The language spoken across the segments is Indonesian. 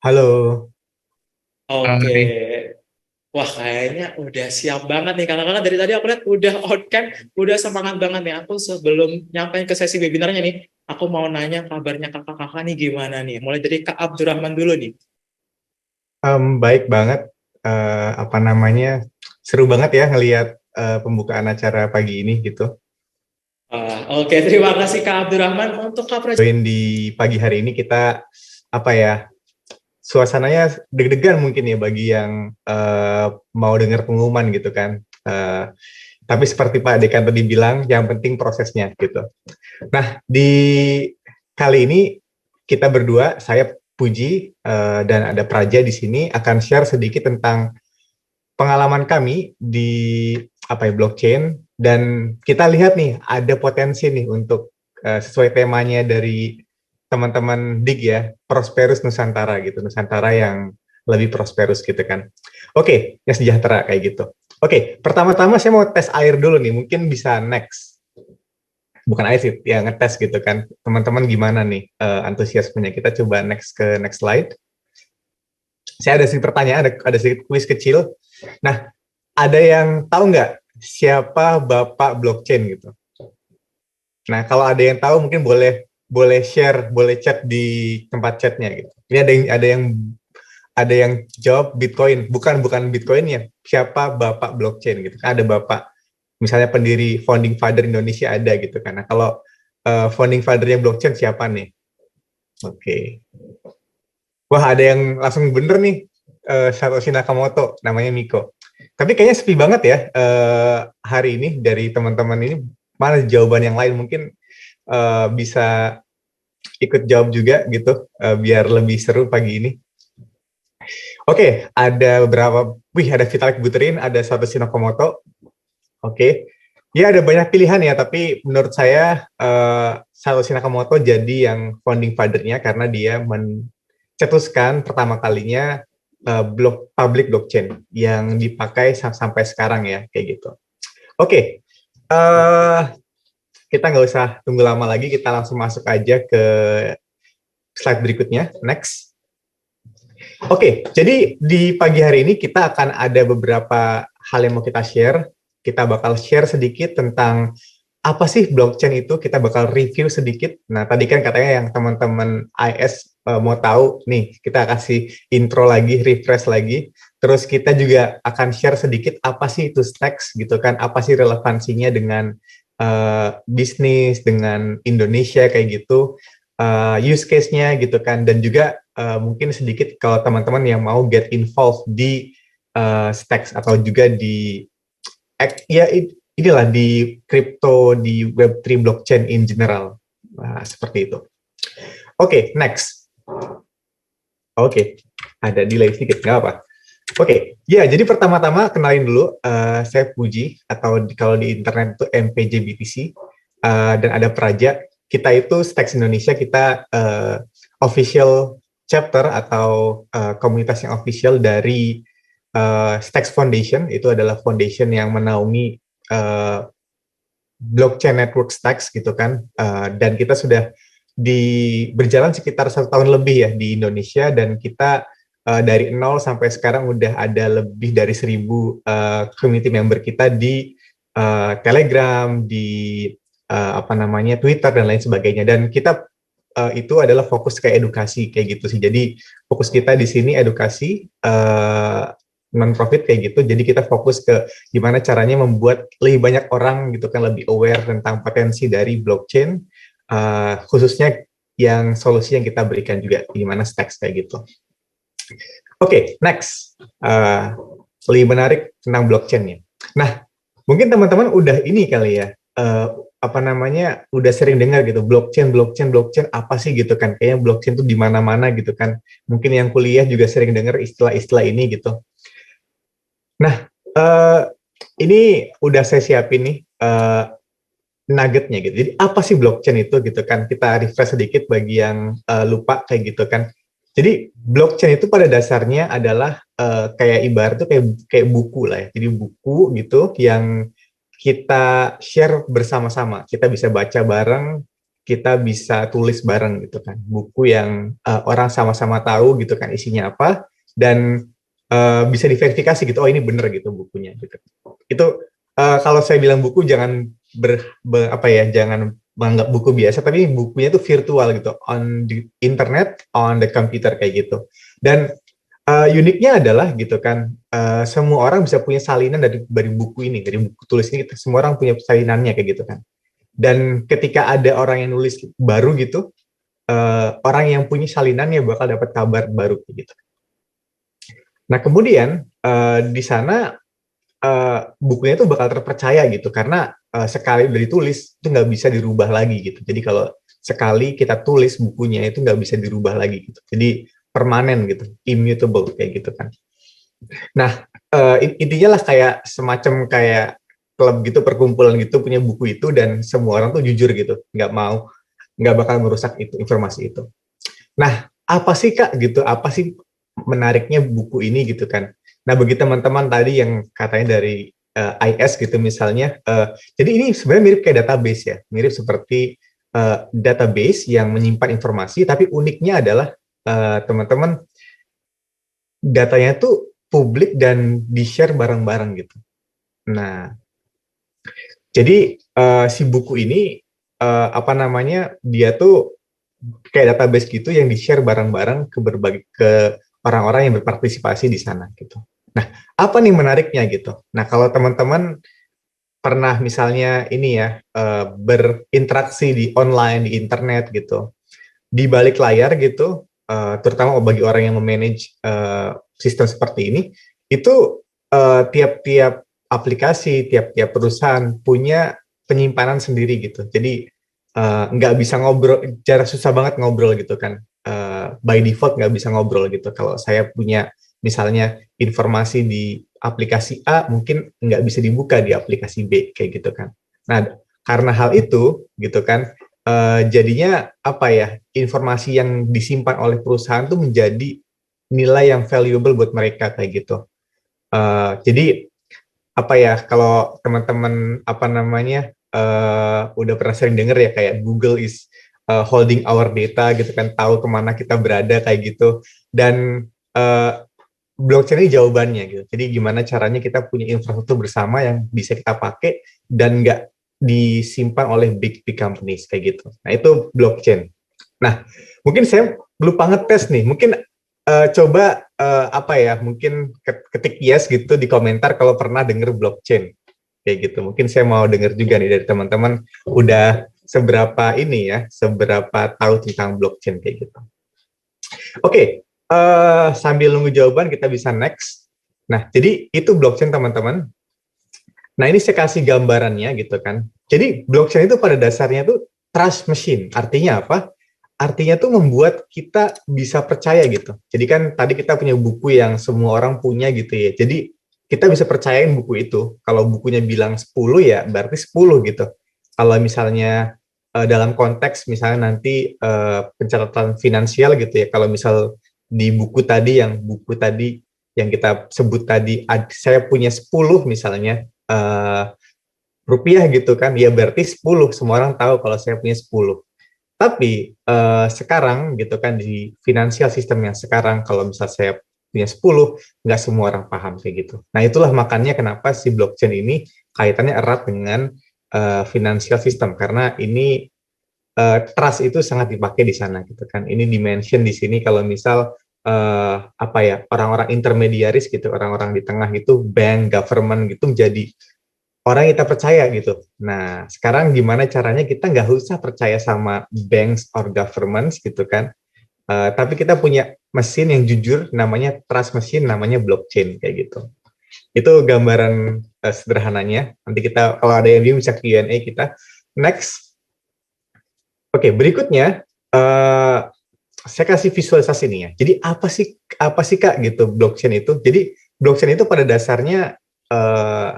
Halo, Oke, Hai. wah kayaknya udah siap banget nih kakak-kakak. Dari tadi aku lihat udah on cam, udah semangat banget nih. Aku sebelum nyampe ke sesi webinarnya nih, aku mau nanya kabarnya kakak-kakak nih gimana nih. Mulai dari Kak Abdurrahman dulu nih. baik banget. Apa namanya? Seru banget ya ngelihat pembukaan acara pagi ini gitu. Oke, terima kasih Kak Abdurrahman untuk Kak Pras. Join di pagi hari ini kita apa ya? Suasananya deg-degan mungkin ya bagi yang mau dengar pengumuman gitu kan. Tapi seperti Pak Dekan tadi bilang, yang penting prosesnya gitu. Nah, di kali ini kita berdua, saya Puji dan ada Praja di sini akan share sedikit tentang pengalaman kami di apa ya blockchain dan kita lihat nih ada potensi nih untuk sesuai temanya dari teman-teman DIG ya, Prosperous Nusantara gitu, Nusantara yang lebih prosperous gitu kan. Oke, yang sejahtera kayak gitu. Oke, pertama-tama saya mau tes air dulu nih, mungkin bisa next. Bukan air sih, ya ngetes gitu kan. Teman-teman gimana nih antusiasmenya? Kita coba next ke next slide. Saya ada sedikit pertanyaan, ada sedikit kuis kecil. Nah, ada yang tahu nggak siapa Bapak blockchain gitu? Nah, kalau ada yang tahu mungkin boleh boleh share, boleh chat di tempat chatnya gitu. Ini ada yang jawab Bitcoin, bukan bukan Bitcoinnya. Siapa Bapak blockchain gitu? Kan ada Bapak, misalnya pendiri founding father Indonesia ada gitu kan. Nah, kalau founding fathernya blockchain siapa nih? Oke. Wah, ada yang langsung bener nih, Satoshi Nakamoto, namanya Miko. Tapi kayaknya sepi banget ya hari ini dari teman-teman ini. Mana jawaban yang lain mungkin bisa ikut jawab juga gitu, biar lebih seru pagi ini. Oke, ada beberapa, ada Vitalik Buterin, ada Satoshi Nakamoto. Oke, ya ada banyak pilihan ya, tapi menurut saya Satoshi Nakamoto jadi yang founding father-nya karena dia mencetuskan pertama kalinya public blockchain yang dipakai sampai sekarang ya, kayak gitu. Oke, kita nggak usah tunggu lama lagi, kita langsung masuk aja ke slide berikutnya, next. Oke, jadi di pagi hari ini kita akan ada beberapa hal yang mau kita share. Kita bakal share sedikit tentang apa sih blockchain itu, kita bakal review sedikit. Nah, tadi kan katanya yang teman-teman IS mau tahu, nih kita kasih intro lagi, refresh lagi. Terus kita juga akan share sedikit apa sih itu Stacks gitu kan, apa sih relevansinya dengan bisnis, dengan Indonesia kayak gitu, use case-nya gitu kan, dan juga mungkin sedikit kalau teman-teman yang mau get involved di Stacks atau juga di ya inilah di crypto, di Web3 blockchain in general. Nah, seperti itu. Oke, next. Oke, ada delay sedikit, nggak apa. Oke, ya jadi pertama-tama kenalin dulu, saya Puji, atau kalau di internet itu MPJ BTC, dan ada Praja. Kita itu Stacks Indonesia, kita official chapter atau komunitas yang official dari Stacks Foundation. Itu adalah foundation yang menaungi uh, blockchain network Stacks gitu kan, dan kita sudah berjalan sekitar 1 tahun lebih ya di Indonesia, dan kita dari nol sampai sekarang udah ada lebih dari 1.000 community member kita di Telegram, di apa namanya Twitter dan lain sebagainya, dan kita itu adalah fokus ke edukasi kayak gitu sih. Jadi fokus kita di sini edukasi non profit kayak gitu. Jadi kita fokus ke gimana caranya membuat lebih banyak orang gitu kan lebih aware tentang potensi dari blockchain, khususnya yang solusi yang kita berikan juga gimana Stacks kayak gitu. Oke, next. Lebih menarik tentang blockchain-nya. Nah, mungkin teman-teman udah ini kali ya, apa namanya, udah sering dengar gitu, blockchain apa sih gitu kan, kayaknya blockchain tuh di mana-mana gitu kan. Mungkin yang kuliah juga sering dengar istilah-istilah ini gitu. Nah, ini udah saya siapin nih nuggetnya gitu. Jadi apa sih blockchain itu gitu kan? Kita refresh sedikit bagi yang lupa kayak gitu kan. Jadi blockchain itu pada dasarnya adalah kayak ibarat tuh kayak buku lah ya. Jadi buku gitu yang kita share bersama-sama. Kita bisa baca bareng, kita bisa tulis bareng gitu kan, buku yang orang sama-sama tahu gitu kan isinya apa, dan bisa diverifikasi gitu, oh ini bener gitu bukunya gitu. Itu kalau saya bilang buku jangan jangan menganggap buku biasa, tapi bukunya itu virtual gitu, on the internet, on the computer kayak gitu. Dan uniknya adalah gitu kan, semua orang bisa punya salinan dari buku ini, dari buku tulis ini, semua orang punya salinannya kayak gitu kan. Dan ketika ada orang yang nulis baru gitu, orang yang punya salinannya bakal dapat kabar baru gitu. Nah kemudian di sana bukunya itu bakal terpercaya gitu, karena sekali udah ditulis itu nggak bisa dirubah lagi gitu. Jadi kalau sekali kita tulis bukunya itu nggak bisa dirubah lagi gitu. Jadi permanen gitu, immutable kayak gitu kan. Nah intinya lah kayak semacam kayak klub gitu, perkumpulan gitu, punya buku itu, dan semua orang tuh jujur gitu, nggak bakal merusak itu, informasi itu. Nah, apa sih Kak gitu, apa sih menariknya buku ini gitu kan? Nah, bagi teman-teman tadi yang katanya dari IS gitu misalnya, jadi ini sebenarnya mirip kayak database ya, mirip seperti database yang menyimpan informasi, tapi uniknya adalah teman-teman datanya tuh publik dan di-share bareng-bareng gitu. Nah, jadi si buku ini dia tuh kayak database gitu yang di-share bareng-bareng ke orang-orang yang berpartisipasi di sana gitu. Nah, apa nih menariknya gitu? Nah, kalau teman-teman pernah misalnya ini ya berinteraksi di online, di internet gitu, di balik layar gitu, terutama bagi orang yang memanage sistem seperti ini, itu tiap-tiap aplikasi, tiap-tiap perusahaan punya penyimpanan sendiri gitu. Jadi nggak bisa ngobrol, jarak susah banget ngobrol gitu kan. By default nggak bisa ngobrol gitu. Kalau saya punya misalnya informasi di aplikasi A, mungkin nggak bisa dibuka di aplikasi B kayak gitu kan. Nah, karena hal itu gitu kan, jadinya apa ya, informasi yang disimpan oleh perusahaan tuh menjadi nilai yang valuable buat mereka kayak gitu. Jadi apa ya, kalau teman-teman udah pernah sering denger ya kayak Google is holding our data gitu kan, tahu kemana kita berada kayak gitu. Dan blockchain ini jawabannya gitu. Jadi gimana caranya kita punya infrastruktur bersama yang bisa kita pakai dan nggak disimpan oleh big companies kayak gitu. Nah itu blockchain. Nah mungkin saya lupa ngetes nih. Mungkin coba mungkin ketik yes gitu di komentar kalau pernah denger blockchain kayak gitu. Mungkin saya mau denger juga nih dari teman-teman udah seberapa tahu tentang blockchain kayak gitu. Oke. Sambil nunggu jawaban kita bisa next. Nah, jadi itu blockchain teman-teman. Nah, ini saya kasih gambarannya gitu kan. Jadi blockchain itu pada dasarnya tuh trust machine. Artinya apa? Artinya tuh membuat kita bisa percaya gitu. Jadi kan tadi kita punya buku yang semua orang punya gitu ya. Jadi kita bisa percayain buku itu. Kalau bukunya bilang 10 ya berarti 10 gitu. Kalau misalnya dalam konteks misalnya nanti pencatatan finansial gitu ya. Kalau misal di buku tadi yang kita sebut tadi, saya punya 10 misalnya rupiah gitu kan, ya berarti 10, semua orang tahu kalau saya punya 10. Tapi sekarang gitu kan, di finansial sistem yang sekarang, kalau misal saya punya 10, nggak semua orang paham kayak gitu. Nah itulah makanya kenapa si blockchain ini kaitannya erat dengan financial system, karena ini trust itu sangat dipakai di sana gitu kan. Ini dimention di sini kalau misal orang-orang intermediaris gitu, orang-orang di tengah gitu, bank, government gitu menjadi orang yang kita percaya gitu. Nah, sekarang gimana caranya kita nggak usah percaya sama banks or governments gitu kan, tapi kita punya mesin yang jujur, namanya trust machine, namanya blockchain kayak gitu. Itu gambaran sederhananya. Nanti kita kalau ada yang bingung bisa Q&A kita. Next. Oke, berikutnya saya kasih visualisasi nih ya. Jadi apa sih Kak gitu blockchain itu? Jadi blockchain itu pada dasarnya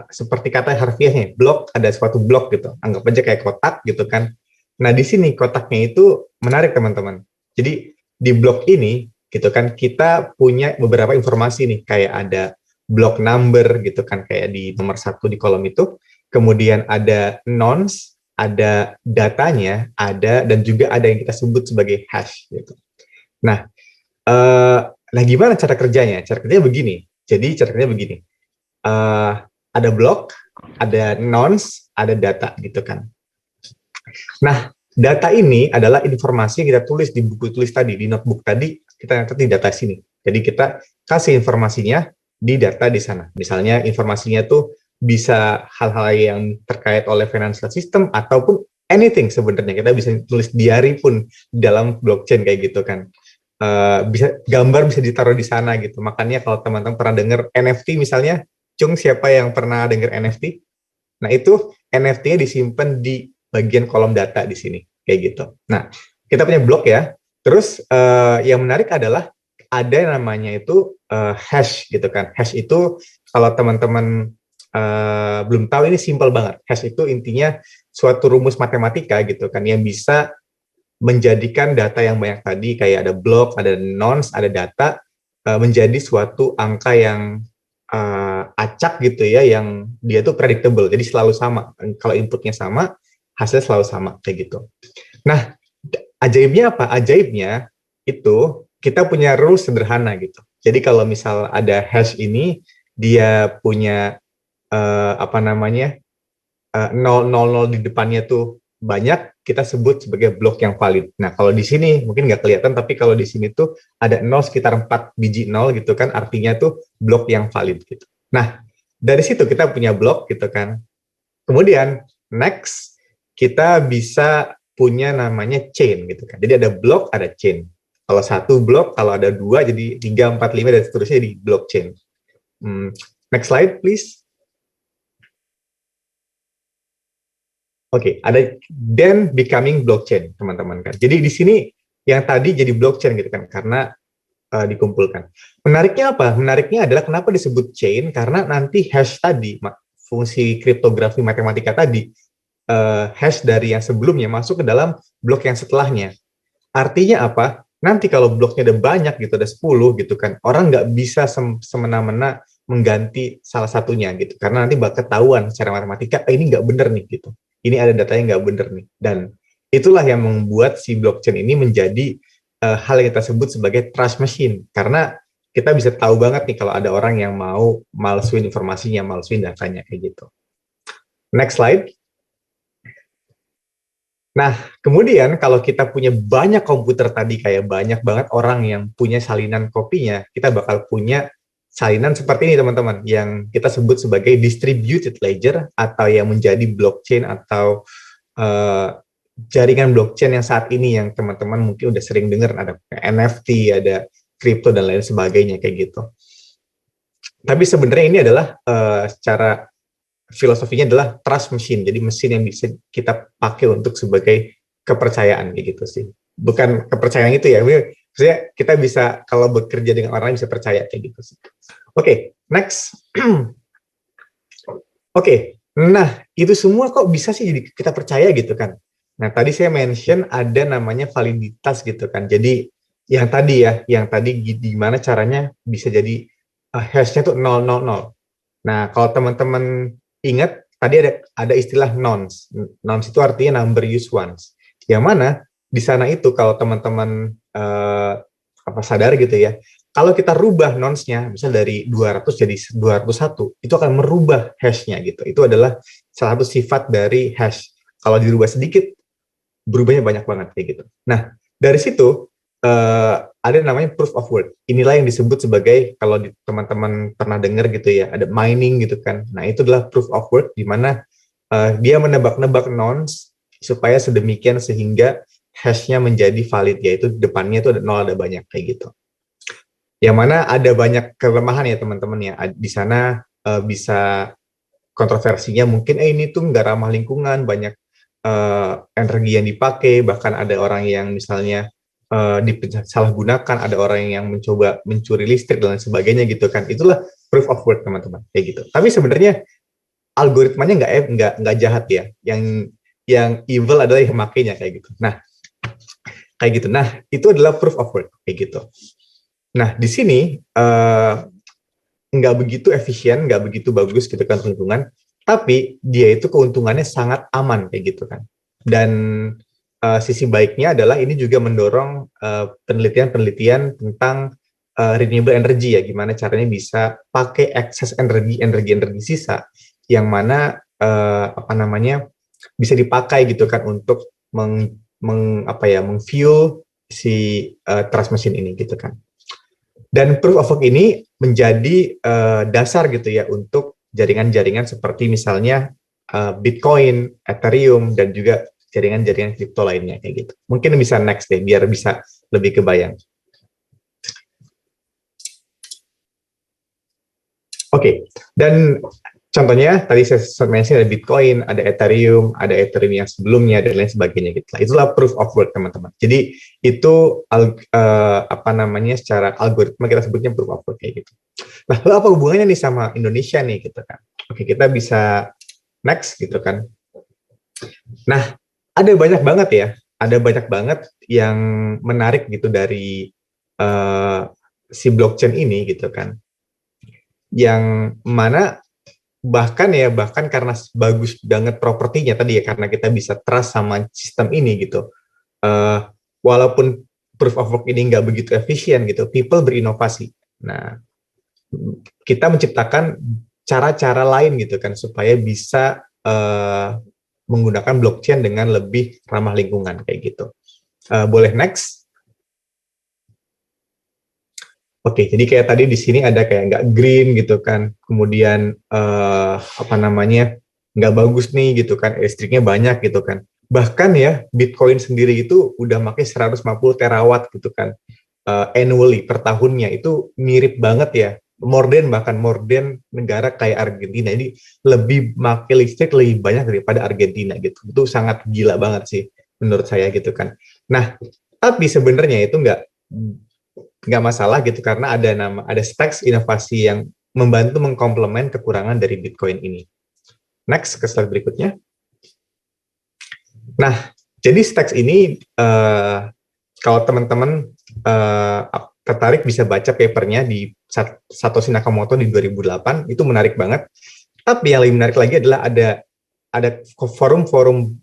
seperti kata harfiahnya, blok, ada suatu blok gitu. Anggap aja kayak kotak gitu kan. Nah, di sini kotaknya itu menarik teman-teman. Jadi di blok ini gitu kan kita punya beberapa informasi nih, kayak ada block number gitu kan, kayak di nomor 1 di kolom itu. Kemudian ada nonce, ada datanya, dan juga ada yang kita sebut sebagai hash gitu. Nah, gimana cara kerjanya? Cara kerjanya begini. Jadi cara kerjanya begini. Ada block, ada nonce, ada data gitu kan. Nah, data ini adalah informasi yang kita tulis di buku tulis tadi, di notebook tadi, kita catat di data sini. Jadi kita kasih informasinya di data di sana. Misalnya informasinya tuh bisa hal-hal yang terkait oleh financial system ataupun anything sebenarnya. Kita bisa tulis diary pun dalam blockchain kayak gitu kan. Bisa gambar bisa ditaruh di sana gitu. Makanya kalau teman-teman pernah dengar NFT misalnya, Cung, siapa yang pernah dengar NFT? Nah, itu NFT-nya disimpan di bagian kolom data di sini kayak gitu. Nah, kita punya blok ya. Terus yang menarik adalah ada yang namanya itu hash gitu kan. Hash itu kalau teman-teman belum tahu, ini simpel banget. Hash itu intinya suatu rumus matematika gitu kan yang bisa menjadikan data yang banyak tadi, kayak ada block, ada nonce, ada data, menjadi suatu angka yang acak gitu ya, yang dia tuh predictable, jadi selalu sama. Kalau inputnya sama, hasilnya selalu sama kayak gitu. Nah, ajaibnya apa? Ajaibnya itu kita punya rules sederhana gitu. Jadi kalau misal ada hash ini, dia punya apa namanya 000 di depannya tuh banyak, kita sebut sebagai blok yang valid. Nah, kalau di sini mungkin nggak kelihatan, tapi kalau di sini tuh ada 0 sekitar 4 biji 0 gitu kan, artinya tuh blok yang valid gitu. Nah, dari situ kita punya blok gitu kan. Kemudian next kita bisa punya namanya chain gitu kan. Jadi ada blok, ada chain. Kalau satu blok, kalau ada dua, jadi 3, 4, 5 dan seterusnya di blockchain. Next slide please. Oke, ada then becoming blockchain, teman-teman kan. Jadi di sini yang tadi jadi blockchain gitu kan, karena dikumpulkan. Menariknya apa? Menariknya adalah kenapa disebut chain, karena nanti hash tadi, fungsi kriptografi matematika tadi, hash dari yang sebelumnya masuk ke dalam blok yang setelahnya. Artinya apa? Nanti kalau bloknya ada banyak gitu, ada 10 gitu kan, orang nggak bisa semena-mena mengganti salah satunya gitu, karena nanti bakal ketahuan secara matematika, ini nggak bener nih gitu. Ini ada datanya nggak bener nih. Dan itulah yang membuat si blockchain ini menjadi hal yang kita sebut sebagai trust machine. Karena kita bisa tahu banget nih kalau ada orang yang mau malsuin informasinya, malsuin datanya kayak gitu. Next slide. Nah, kemudian kalau kita punya banyak komputer tadi, kayak banyak banget orang yang punya salinan kopinya, kita bakal punya salinan seperti ini teman-teman, yang kita sebut sebagai distributed ledger atau yang menjadi blockchain atau jaringan blockchain yang saat ini yang teman-teman mungkin udah sering dengar, ada NFT, ada kripto dan lain sebagainya kayak gitu. Tapi sebenarnya ini adalah secara filosofinya adalah trust machine, jadi mesin yang bisa kita pakai untuk sebagai kepercayaan kayak gitu sih. Bukan kepercayaan itu ya, maksudnya kita bisa kalau bekerja dengan orang lain bisa percaya kayak gitu sih. Oke, next. Oke, nah itu semua kok bisa sih jadi kita percaya gitu kan. Nah tadi saya mention ada namanya validitas gitu kan. Jadi yang tadi gimana caranya bisa jadi hash-nya tuh 000. Nah kalau teman-teman ingat tadi ada istilah nonce. Nonce itu artinya number used once. Yang mana di sana itu kalau teman-teman sadar gitu ya, kalau kita rubah nonce-nya, misal dari 200 jadi 201, itu akan merubah hash-nya gitu. Itu adalah salah satu sifat dari hash. Kalau dirubah sedikit, berubahnya banyak banget kayak gitu. Nah, dari situ ada namanya proof of work. Inilah yang disebut sebagai, kalau teman-teman pernah dengar gitu ya, ada mining gitu kan. Nah, itu adalah proof of work, di mana dia menebak-nebak nonce supaya sedemikian sehingga hash-nya menjadi valid, yaitu depannya itu ada 0, ada banyak kayak gitu. Yang mana ada banyak kelemahan ya teman-teman ya. Di sana bisa kontroversinya mungkin ini tuh nggak ramah lingkungan, banyak energi yang dipakai, bahkan ada orang yang misalnya disalahgunakan, ada orang yang mencoba mencuri listrik dan lain sebagainya gitu kan. Itulah proof of work teman-teman kayak gitu. Tapi sebenarnya algoritmanya nggak jahat ya. Yang evil adalah yang makainya kayak gitu. Nah, kayak gitu. Nah, itu adalah proof of work kayak gitu. Nah, di sini nggak begitu efisien, nggak begitu bagus gitu kan lingkungan, Tapi dia itu keuntungannya sangat aman kayak gitu kan. Dan sisi baiknya adalah ini juga mendorong penelitian-penelitian tentang renewable energy ya, gimana caranya bisa pakai excess energi sisa yang mana apa namanya bisa dipakai gitu kan untuk meng-fuel si trust machine ini gitu kan. Dan proof of work ini menjadi dasar gitu ya untuk jaringan-jaringan seperti misalnya Bitcoin, Ethereum, dan juga jaringan-jaringan kripto lainnya kayak gitu. Mungkin bisa next deh biar bisa lebih kebayang. Oke, dan contohnya tadi saya mention ada Bitcoin, ada Ethereum yang sebelumnya dan lain sebagainya gitu. Itulah proof of work teman-teman. Jadi itu apa namanya secara algoritma kita sebutnya proof of work kayak gitu. Nah, lalu apa hubungannya nih sama Indonesia nih gitu kan? Oke, kita bisa next gitu kan. Nah, ada banyak banget yang menarik gitu dari si blockchain ini gitu kan. Yang mana bahkan karena bagus banget propertinya tadi ya, karena kita bisa trust sama sistem ini gitu. Walaupun proof of work ini nggak begitu efisien gitu, people berinovasi. Nah, kita menciptakan cara-cara lain gitu kan supaya bisa menggunakan blockchain dengan lebih ramah lingkungan kayak gitu. Boleh next? Oke, jadi kayak tadi di sini ada kayak nggak green gitu kan, kemudian apa namanya nggak bagus nih gitu kan, listriknya banyak gitu kan. Bahkan ya Bitcoin sendiri itu udah pakai 150 terawatt gitu kan, annually per tahunnya, itu mirip banget ya, bahkan more than negara kayak Argentina. Ini lebih pakai listrik lebih banyak daripada Argentina gitu. Itu sangat gila banget sih menurut saya gitu kan. Nah, tapi sebenarnya itu nggak masalah gitu karena ada Stacks inovasi yang membantu mengkomplement kekurangan dari Bitcoin ini. Next ke slide berikutnya. Nah, jadi Stacks ini kalau teman-teman tertarik bisa baca papernya di Satoshi Nakamoto di 2008, itu menarik banget. Tapi yang lebih menarik lagi adalah ada forum-forum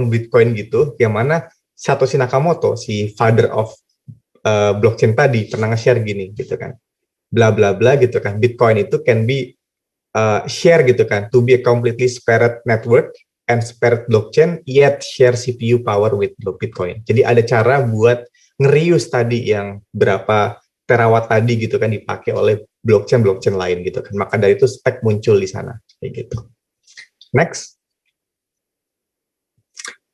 Bitcoin gitu, yang mana Satoshi Nakamoto, si father of blockchain tadi, pernah nge-share gini gitu kan, bla bla bla gitu kan, Bitcoin itu can be share gitu kan, to be a completely spared network and spared blockchain yet share CPU power with Bitcoin. Jadi ada cara buat ngerius tadi yang berapa terawatt tadi gitu kan dipakai oleh blockchain lain gitu kan. Maka dari itu spek muncul di sana kayak gitu. Next.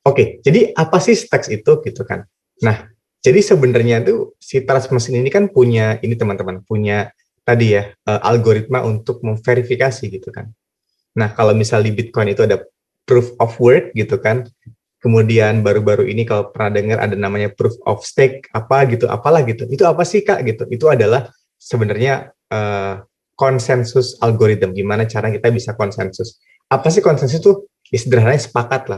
Oke, jadi apa sih Stacks itu gitu kan? Nah, jadi sebenarnya tuh si trust machine ini kan punya ini teman-teman, punya tadi ya algoritma untuk memverifikasi gitu kan. Nah, kalau misal di Bitcoin itu ada proof of work gitu kan. Kemudian baru-baru ini kalau pernah dengar ada namanya proof of stake apa gitu, apalah gitu. Itu apa sih Kak gitu? Itu adalah sebenarnya konsensus algoritma, gimana cara kita bisa konsensus. Apa sih konsensus itu? Ya sederhananya sepakat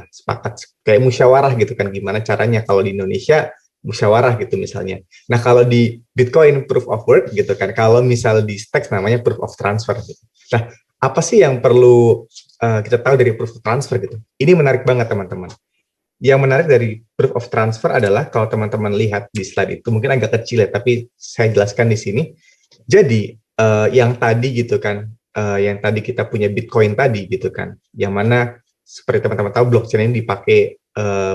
kayak musyawarah gitu kan, gimana caranya kalau di Indonesia musyawarah gitu misalnya. Nah, kalau di Bitcoin proof of work gitu kan, kalau misal di Stacks namanya proof of transfer gitu. Nah, apa sih yang perlu kita tahu dari proof of transfer gitu? Ini menarik banget teman-teman. Yang menarik dari proof of transfer adalah kalau teman-teman lihat di slide itu mungkin agak kecil ya, tapi saya jelaskan di sini. Jadi yang tadi gitu kan, yang tadi kita punya Bitcoin tadi gitu kan, yang mana seperti teman-teman tahu blockchain ini dipakai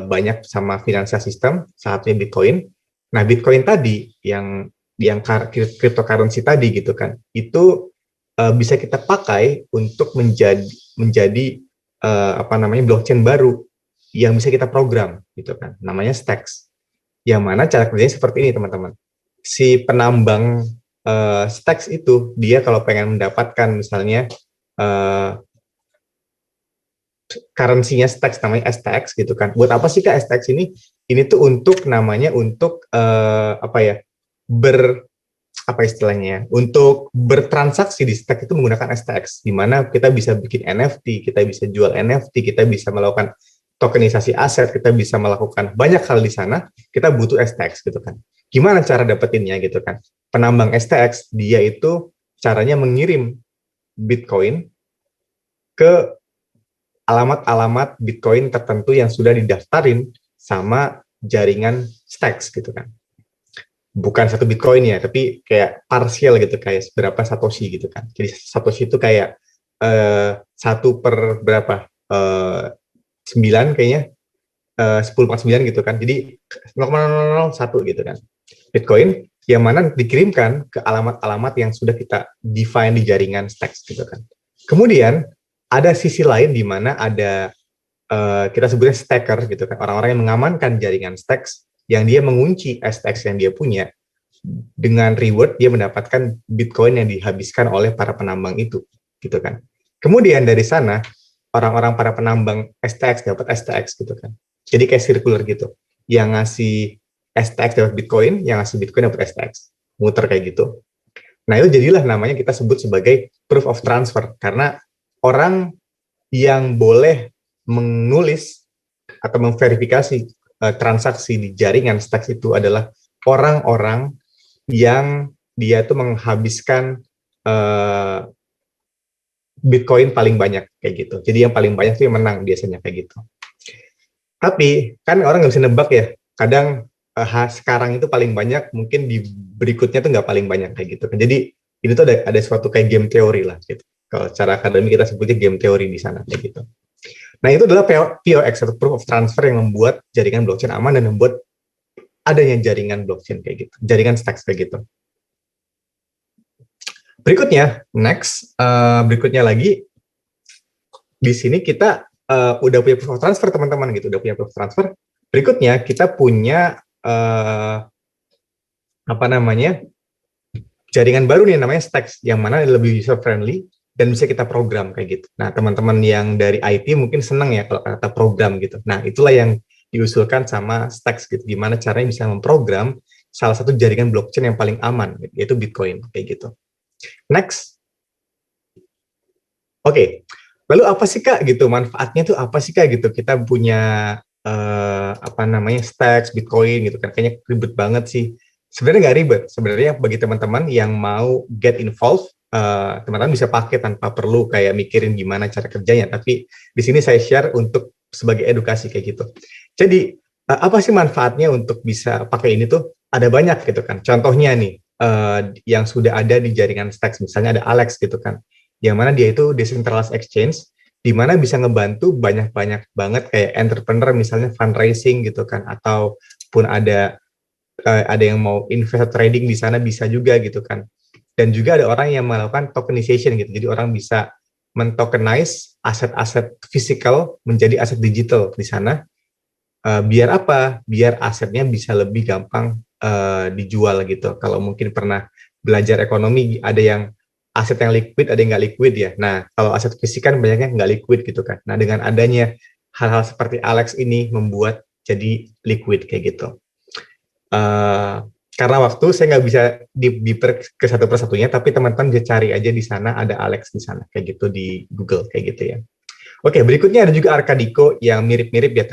banyak sama financial system, salah satunya Bitcoin. Nah, Bitcoin tadi yang cryptocurrency tadi gitu kan, itu bisa kita pakai untuk menjadi apa namanya blockchain baru yang bisa kita program gitu kan, namanya Stacks. Yang mana cara kerjanya seperti ini teman-teman. Si penambang Stacks itu dia kalau pengen mendapatkan misalnya currency-nya Stacks namanya STX gitu kan. Buat apa sih Kak STX ini? Ini tuh untuk namanya untuk apa ya? Apa istilahnya? Untuk bertransaksi di Stacks itu menggunakan STX, di mana kita bisa bikin NFT, kita bisa jual NFT, kita bisa melakukan tokenisasi aset, kita bisa melakukan banyak hal di sana. Kita butuh STX gitu kan. Gimana cara dapetinnya gitu kan? Penambang STX dia itu caranya mengirim Bitcoin ke alamat-alamat Bitcoin tertentu yang sudah didaftarin sama jaringan Stacks gitu kan. Bukan satu Bitcoin ya, tapi kayak parsial gitu, kayak berapa Satoshi gitu kan. Jadi Satoshi itu kayak satu per berapa? 9 kayaknya, 10/9 gitu kan. Jadi 0,001 gitu kan. Bitcoin yang mana dikirimkan ke alamat-alamat yang sudah kita define di jaringan Stacks gitu kan. Kemudian ada sisi lain di mana ada kita sebutnya stacker gitu kan, orang-orang yang mengamankan jaringan Stacks yang dia mengunci STX yang dia punya, dengan reward dia mendapatkan Bitcoin yang dihabiskan oleh para penambang itu gitu kan. Kemudian dari sana orang-orang para penambang STX dapat STX gitu kan. Jadi kayak circular gitu. Yang ngasih STX dapat Bitcoin, yang ngasih Bitcoin dapat STX. Muter kayak gitu. Nah, itu jadilah namanya kita sebut sebagai proof of transfer karena orang yang boleh menulis atau memverifikasi transaksi di jaringan Stacks itu adalah orang-orang yang dia tuh menghabiskan Bitcoin paling banyak kayak gitu. Jadi yang paling banyak tuh yang menang biasanya kayak gitu. Tapi kan orang nggak bisa nebak ya. Kadang sekarang itu paling banyak, mungkin di berikutnya tuh nggak paling banyak kayak gitu. Jadi ini tuh ada suatu kayak game teori lah gitu. Kalau secara akademik kita sebutnya game teori di sana kayak gitu. Nah, itu adalah POX atau proof of transfer yang membuat jaringan blockchain aman dan membuat adanya jaringan blockchain kayak gitu, jaringan Stacks kayak gitu. Berikutnya, next, berikutnya lagi di sini kita udah punya proof of transfer teman-teman gitu, udah punya proof of transfer. Berikutnya kita punya apa namanya jaringan baru nih namanya Stacks, yang mana lebih user friendly dan bisa kita program kayak gitu. Nah, teman-teman yang dari IT mungkin senang ya kalau kata program gitu. Nah, itulah yang diusulkan sama Stacks gitu. Gimana caranya bisa memprogram salah satu jaringan blockchain yang paling aman, yaitu Bitcoin kayak gitu. Next. Oke. Lalu apa sih Kak gitu? Manfaatnya tuh apa sih Kak gitu? Kita punya apa namanya Stacks, Bitcoin gitu kan. Kayaknya ribet banget sih. Sebenarnya nggak ribet. Sebenarnya bagi teman-teman yang mau get involved, teman-teman bisa pakai tanpa perlu kayak mikirin gimana cara kerjanya. Tapi di sini saya share untuk sebagai edukasi kayak gitu. Jadi apa sih manfaatnya untuk bisa pakai ini tuh? Ada banyak gitu kan. Contohnya nih yang sudah ada di jaringan Stacks, misalnya ada Alex gitu kan, yang mana dia itu decentralized exchange, di mana bisa ngebantu banyak-banyak banget kayak entrepreneur misalnya fundraising gitu kan, ataupun ada yang mau invest trading di sana bisa juga gitu kan. Dan juga ada orang yang melakukan tokenization gitu. Jadi orang bisa mentokenize aset-aset fisikal menjadi aset digital di sana. Biar apa? Biar asetnya bisa lebih gampang dijual gitu. Kalau mungkin pernah belajar ekonomi, ada yang aset yang liquid, ada yang nggak liquid ya. Nah, kalau aset fisik kan banyaknya nggak liquid gitu kan. Nah, dengan adanya hal-hal seperti Alex ini membuat jadi liquid kayak gitu. Karena waktu saya nggak bisa di ke satu persatunya, tapi teman-teman bisa cari aja di sana, ada Alex di sana kayak gitu di Google kayak gitu ya. Oke, berikutnya ada juga Arcadico yang mirip-mirip ya,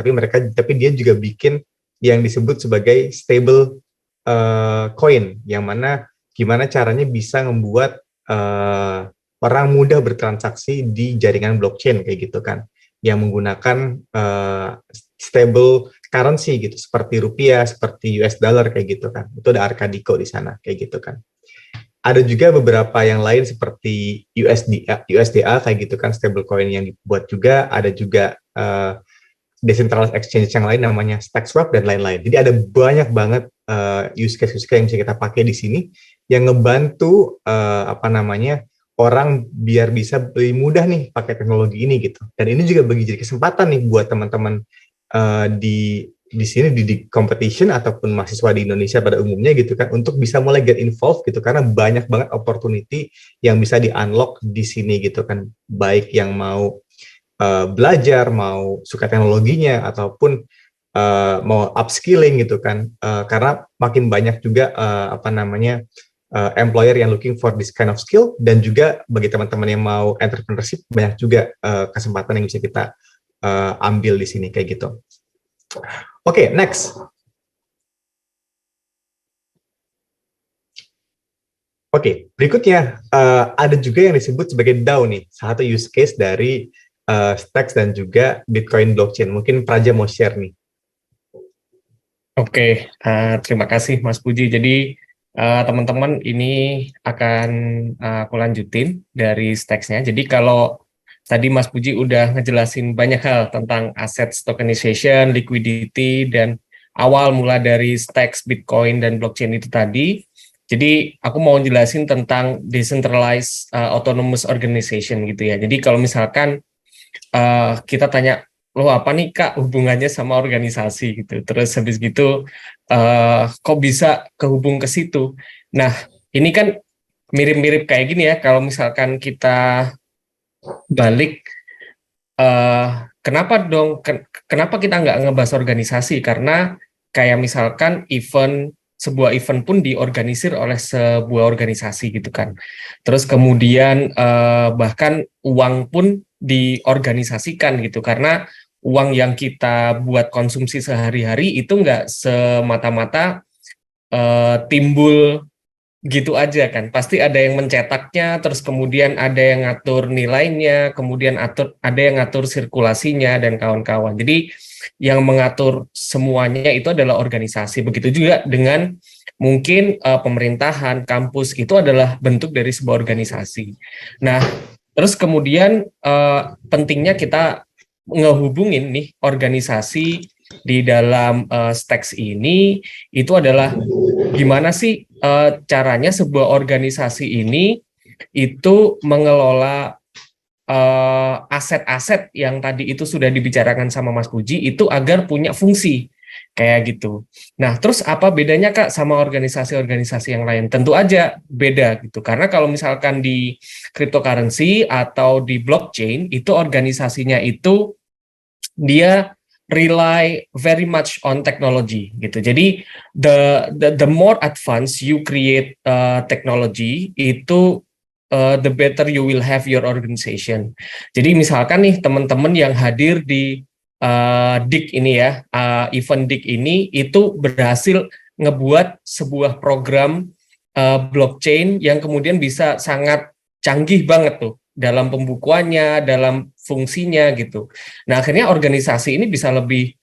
tapi dia juga bikin yang disebut sebagai stable coin, yang mana gimana caranya bisa membuat orang mudah bertransaksi di jaringan blockchain kayak gitu kan, yang menggunakan stable currency gitu, seperti rupiah, seperti US dollar kayak gitu kan. Itu ada Arcadico di sana kayak gitu kan. Ada juga beberapa yang lain seperti USDA kayak gitu kan, stablecoin yang dibuat juga. Ada juga decentralized exchange yang lain namanya StackSwap dan lain-lain. Jadi ada banyak banget use case yang bisa kita pakai di sini yang ngebantu apa namanya orang biar bisa lebih mudah nih pakai teknologi ini gitu. Dan ini juga bagi jadi kesempatan nih buat teman-teman di sini di competition ataupun mahasiswa di Indonesia pada umumnya gitu kan, untuk bisa mulai get involved gitu, karena banyak banget opportunity yang bisa di unlock di sini gitu kan, baik yang mau belajar, mau suka teknologinya, ataupun mau upskilling gitu kan, karena makin banyak juga apa namanya employer yang looking for this kind of skill, dan juga bagi teman-teman yang mau entrepreneurship banyak juga kesempatan yang bisa kita ambil di sini kayak gitu. Oke, next. Oke, berikutnya ada juga yang disebut sebagai DAO nih, salah satu use case dari Stacks dan juga Bitcoin blockchain. Mungkin Praja mau share nih. Oke, terima kasih Mas Puji. Jadi teman-teman ini akan aku lanjutin dari Stacks-nya. Jadi kalau tadi Mas Puji udah ngejelasin banyak hal tentang aset tokenization, liquidity, dan awal mula dari Stacks, Bitcoin, dan blockchain itu tadi. Jadi aku mau jelasin tentang decentralized autonomous organization gitu ya. Jadi kalau misalkan kita tanya, lo apa nih Kak hubungannya sama organisasi gitu. Terus habis gitu kok bisa kehubung ke situ. Nah, ini kan mirip-mirip kayak gini ya, kalau misalkan kita balik, kenapa dong, kenapa kita nggak ngebahas organisasi? Karena kayak misalkan sebuah event pun diorganisir oleh sebuah organisasi gitu kan. Terus kemudian bahkan uang pun diorganisasikan gitu, karena uang yang kita buat konsumsi sehari-hari itu nggak semata-mata timbul gitu aja kan. Pasti ada yang mencetaknya, terus kemudian ada yang ngatur nilainya, kemudian ada yang ngatur sirkulasinya dan kawan-kawan. Jadi yang mengatur semuanya itu adalah organisasi. Begitu juga dengan mungkin pemerintahan, kampus itu adalah bentuk dari sebuah organisasi. Nah, terus kemudian pentingnya kita ngehubungin nih organisasi di dalam Stacks ini itu adalah gimana sih caranya sebuah organisasi ini itu mengelola aset-aset yang tadi itu sudah dibicarakan sama Mas Puji itu agar punya fungsi kayak gitu. Nah, terus apa bedanya Kak sama organisasi-organisasi yang lain? Tentu aja beda gitu. Karena kalau misalkan di cryptocurrency atau di blockchain itu organisasinya itu dia rely very much on technology gitu. Jadi the more advanced you create technology itu the better you will have your organization. Jadi misalkan nih teman-teman yang hadir di DIC ini ya, event DIC ini itu berhasil ngebuat sebuah program blockchain yang kemudian bisa sangat canggih banget tuh dalam pembukuannya, dalam fungsinya gitu. Nah, akhirnya organisasi ini bisa lebih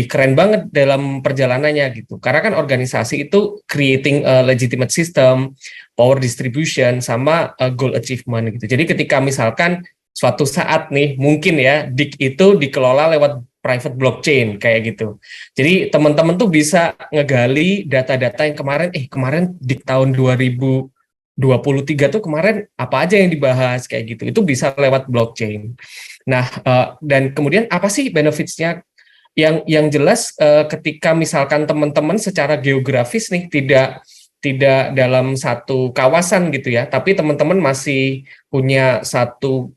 keren banget dalam perjalanannya gitu. Karena kan organisasi itu creating a legitimate system, power distribution, sama goal achievement gitu. Jadi ketika misalkan suatu saat nih, mungkin ya, DIC itu dikelola lewat private blockchain kayak gitu. Jadi teman-teman tuh bisa ngegali data-data yang kemarin DIC tahun 2023 tuh kemarin apa aja yang dibahas kayak gitu. Itu bisa lewat blockchain. Nah, dan kemudian apa sih benefits-nya? Yang jelas ketika misalkan teman-teman secara geografis nih tidak dalam satu kawasan gitu ya, tapi teman-teman masih punya satu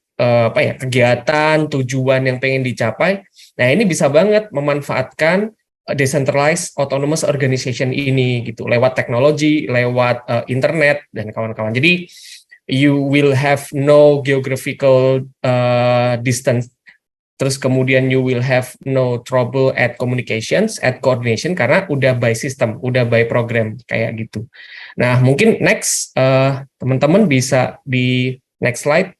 kegiatan, tujuan yang pengen dicapai. Nah, ini bisa banget memanfaatkan decentralized autonomous organization ini gitu, lewat teknologi, lewat internet dan kawan-kawan. Jadi you will have no geographical distance. Terus kemudian you will have no trouble at communications, at coordination, karena udah by system, udah by program kayak gitu. Nah, mungkin next teman-teman bisa di next slide.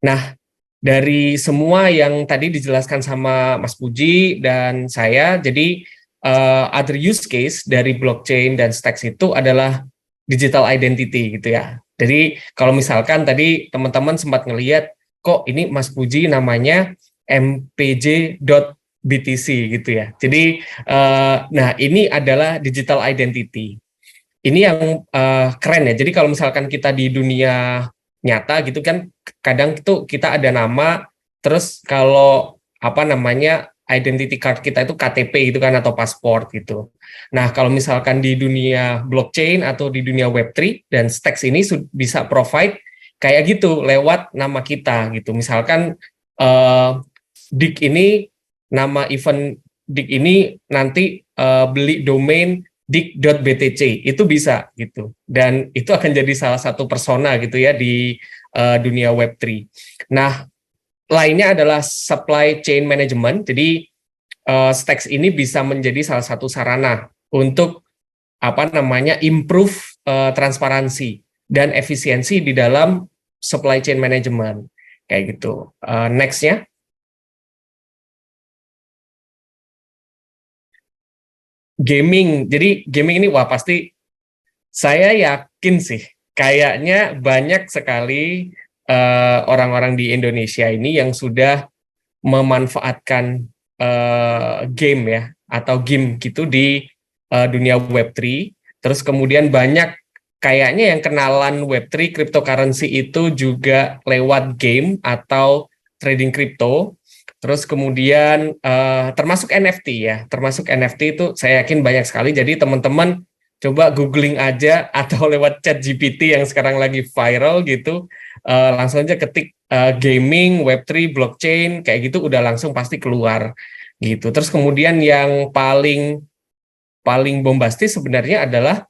Nah, dari semua yang tadi dijelaskan sama Mas Puji dan saya, jadi other use case dari blockchain dan Stacks itu adalah digital identity gitu ya. Jadi kalau misalkan tadi teman-teman sempat ngelihat, kok ini Mas Puji namanya mpj.btc gitu ya. Jadi, nah ini adalah digital identity. Ini yang keren ya. Jadi kalau misalkan kita di dunia nyata gitu kan, kadang itu kita ada nama, terus kalau identity card kita itu KTP gitu kan, atau paspor gitu. Nah, kalau misalkan di dunia blockchain atau di dunia Web3 dan Stacks ini bisa provide kayak gitu lewat nama kita gitu. Misalkan DIC ini, nama event DIC ini nanti beli domain dik.btc itu bisa gitu, dan itu akan jadi salah satu persona gitu ya di dunia Web3. Nah, lainnya adalah supply chain management. Jadi Stacks ini bisa menjadi salah satu sarana untuk improve transparansi dan efisiensi di dalam supply chain management kayak gitu. Next-nya. Gaming. Jadi gaming ini wah pasti saya yakin sih kayaknya banyak sekali orang-orang di Indonesia ini yang sudah memanfaatkan game ya atau game gitu di dunia Web3. Terus kemudian banyak kayaknya yang kenalan Web3 cryptocurrency itu juga lewat game atau trading crypto. Terus kemudian termasuk NFT ya, termasuk NFT itu saya yakin banyak sekali. Jadi teman-teman coba googling aja atau lewat chat GPT yang sekarang lagi viral gitu, langsung aja ketik gaming, Web3, blockchain, kayak gitu udah langsung pasti keluar gitu. Terus kemudian yang paling bombastis sebenarnya adalah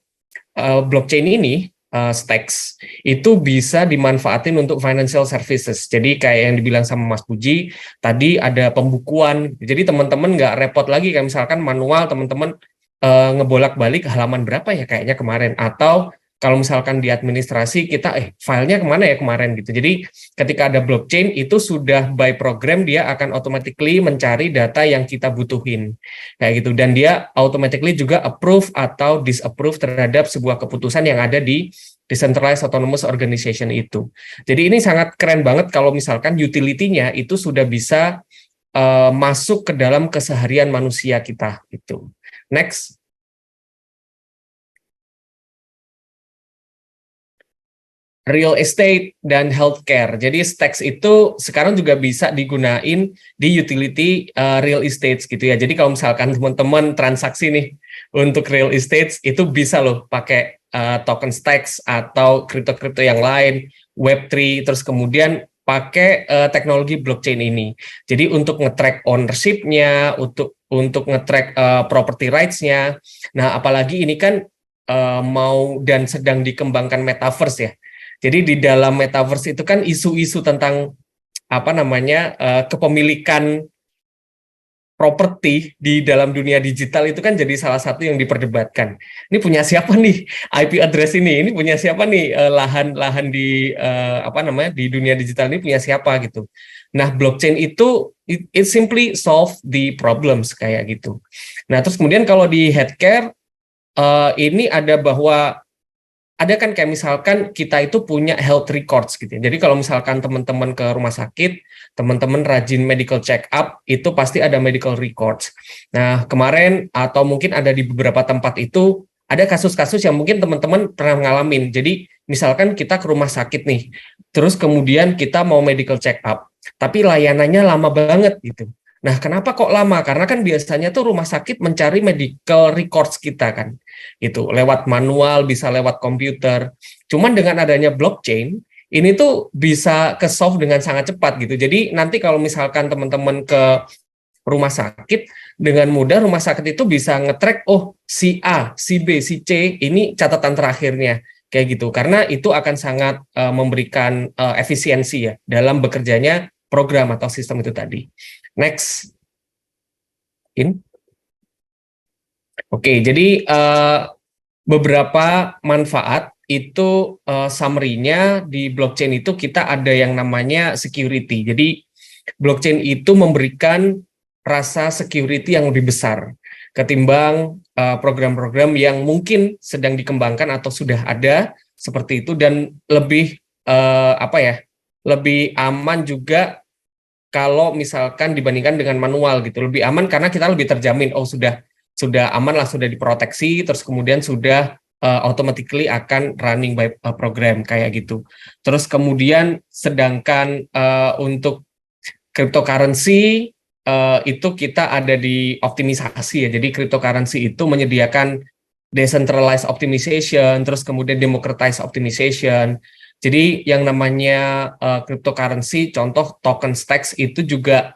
blockchain ini, Stacks, itu bisa dimanfaatin untuk financial services. Jadi kayak yang dibilang sama Mas Puji, tadi ada pembukuan. Jadi teman-teman nggak repot lagi, kayak misalkan manual teman-teman ngebolak-balik halaman berapa ya kayaknya kemarin. Atau kalau misalkan di administrasi kita, filenya kemana ya kemarin gitu. Jadi ketika ada blockchain itu sudah by program dia akan automatically mencari data yang kita butuhin. Kayak gitu. Dan dia automatically juga approve atau disapprove terhadap sebuah keputusan yang ada di Decentralized Autonomous Organization itu. Jadi ini sangat keren banget kalau misalkan utility-nya itu sudah bisa masuk ke dalam keseharian manusia kita. Gitu. Next. Real estate dan healthcare. Jadi Stacks itu sekarang juga bisa digunain di utility real estate gitu ya. Jadi kalau misalkan teman-teman transaksi nih untuk real estate itu bisa loh pakai token Stacks atau kripto-kripto yang lain, Web3, terus kemudian pakai teknologi blockchain ini. Jadi untuk nge-track ownership-nya, untuk nge-track property rights-nya. Nah, apalagi ini kan mau dan sedang dikembangkan metaverse ya. Jadi di dalam metaverse itu kan isu-isu tentang kepemilikan properti di dalam dunia digital itu kan jadi salah satu yang diperdebatkan. Ini punya siapa nih IP address ini? Ini punya siapa nih lahan-lahan di di dunia digital ini punya siapa gitu. Nah, blockchain itu it simply solve the problems kayak gitu. Nah, terus kemudian kalau di healthcare ini ada bahwa ada kan kayak misalkan kita itu punya health records gitu ya. Jadi kalau misalkan teman-teman ke rumah sakit, teman-teman rajin medical check up, itu pasti ada medical records. Nah, kemarin atau mungkin ada di beberapa tempat itu ada kasus-kasus yang mungkin teman-teman pernah ngalamin. Jadi misalkan kita ke rumah sakit nih, terus kemudian kita mau medical check up, tapi layanannya lama banget gitu. Nah, kenapa kok lama? Karena kan biasanya tuh rumah sakit mencari medical records kita kan, gitu, lewat manual, bisa lewat komputer. Cuman dengan adanya blockchain, ini tuh bisa ke-solve dengan sangat cepat gitu. Jadi nanti kalau misalkan teman-teman ke rumah sakit, dengan mudah rumah sakit itu bisa nge-track, oh si A, si B, si C, ini catatan terakhirnya. Kayak gitu, karena itu akan sangat memberikan efisiensi ya dalam bekerjanya program atau sistem itu tadi. Next. Oke, jadi beberapa manfaat itu summary-nya di blockchain itu kita ada yang namanya security. Jadi blockchain itu memberikan rasa security yang lebih besar ketimbang program-program yang mungkin sedang dikembangkan atau sudah ada seperti itu, dan lebih lebih aman juga kalau misalkan dibandingkan dengan manual gitu. Lebih aman karena kita lebih terjamin, oh sudah aman lah, sudah diproteksi, terus kemudian sudah automatically akan running by program kayak gitu. Terus kemudian sedangkan untuk cryptocurrency itu kita ada di optimisasi ya. Jadi cryptocurrency itu menyediakan decentralized optimization, terus kemudian democratized optimization. Jadi yang namanya cryptocurrency, contoh token Stacks itu juga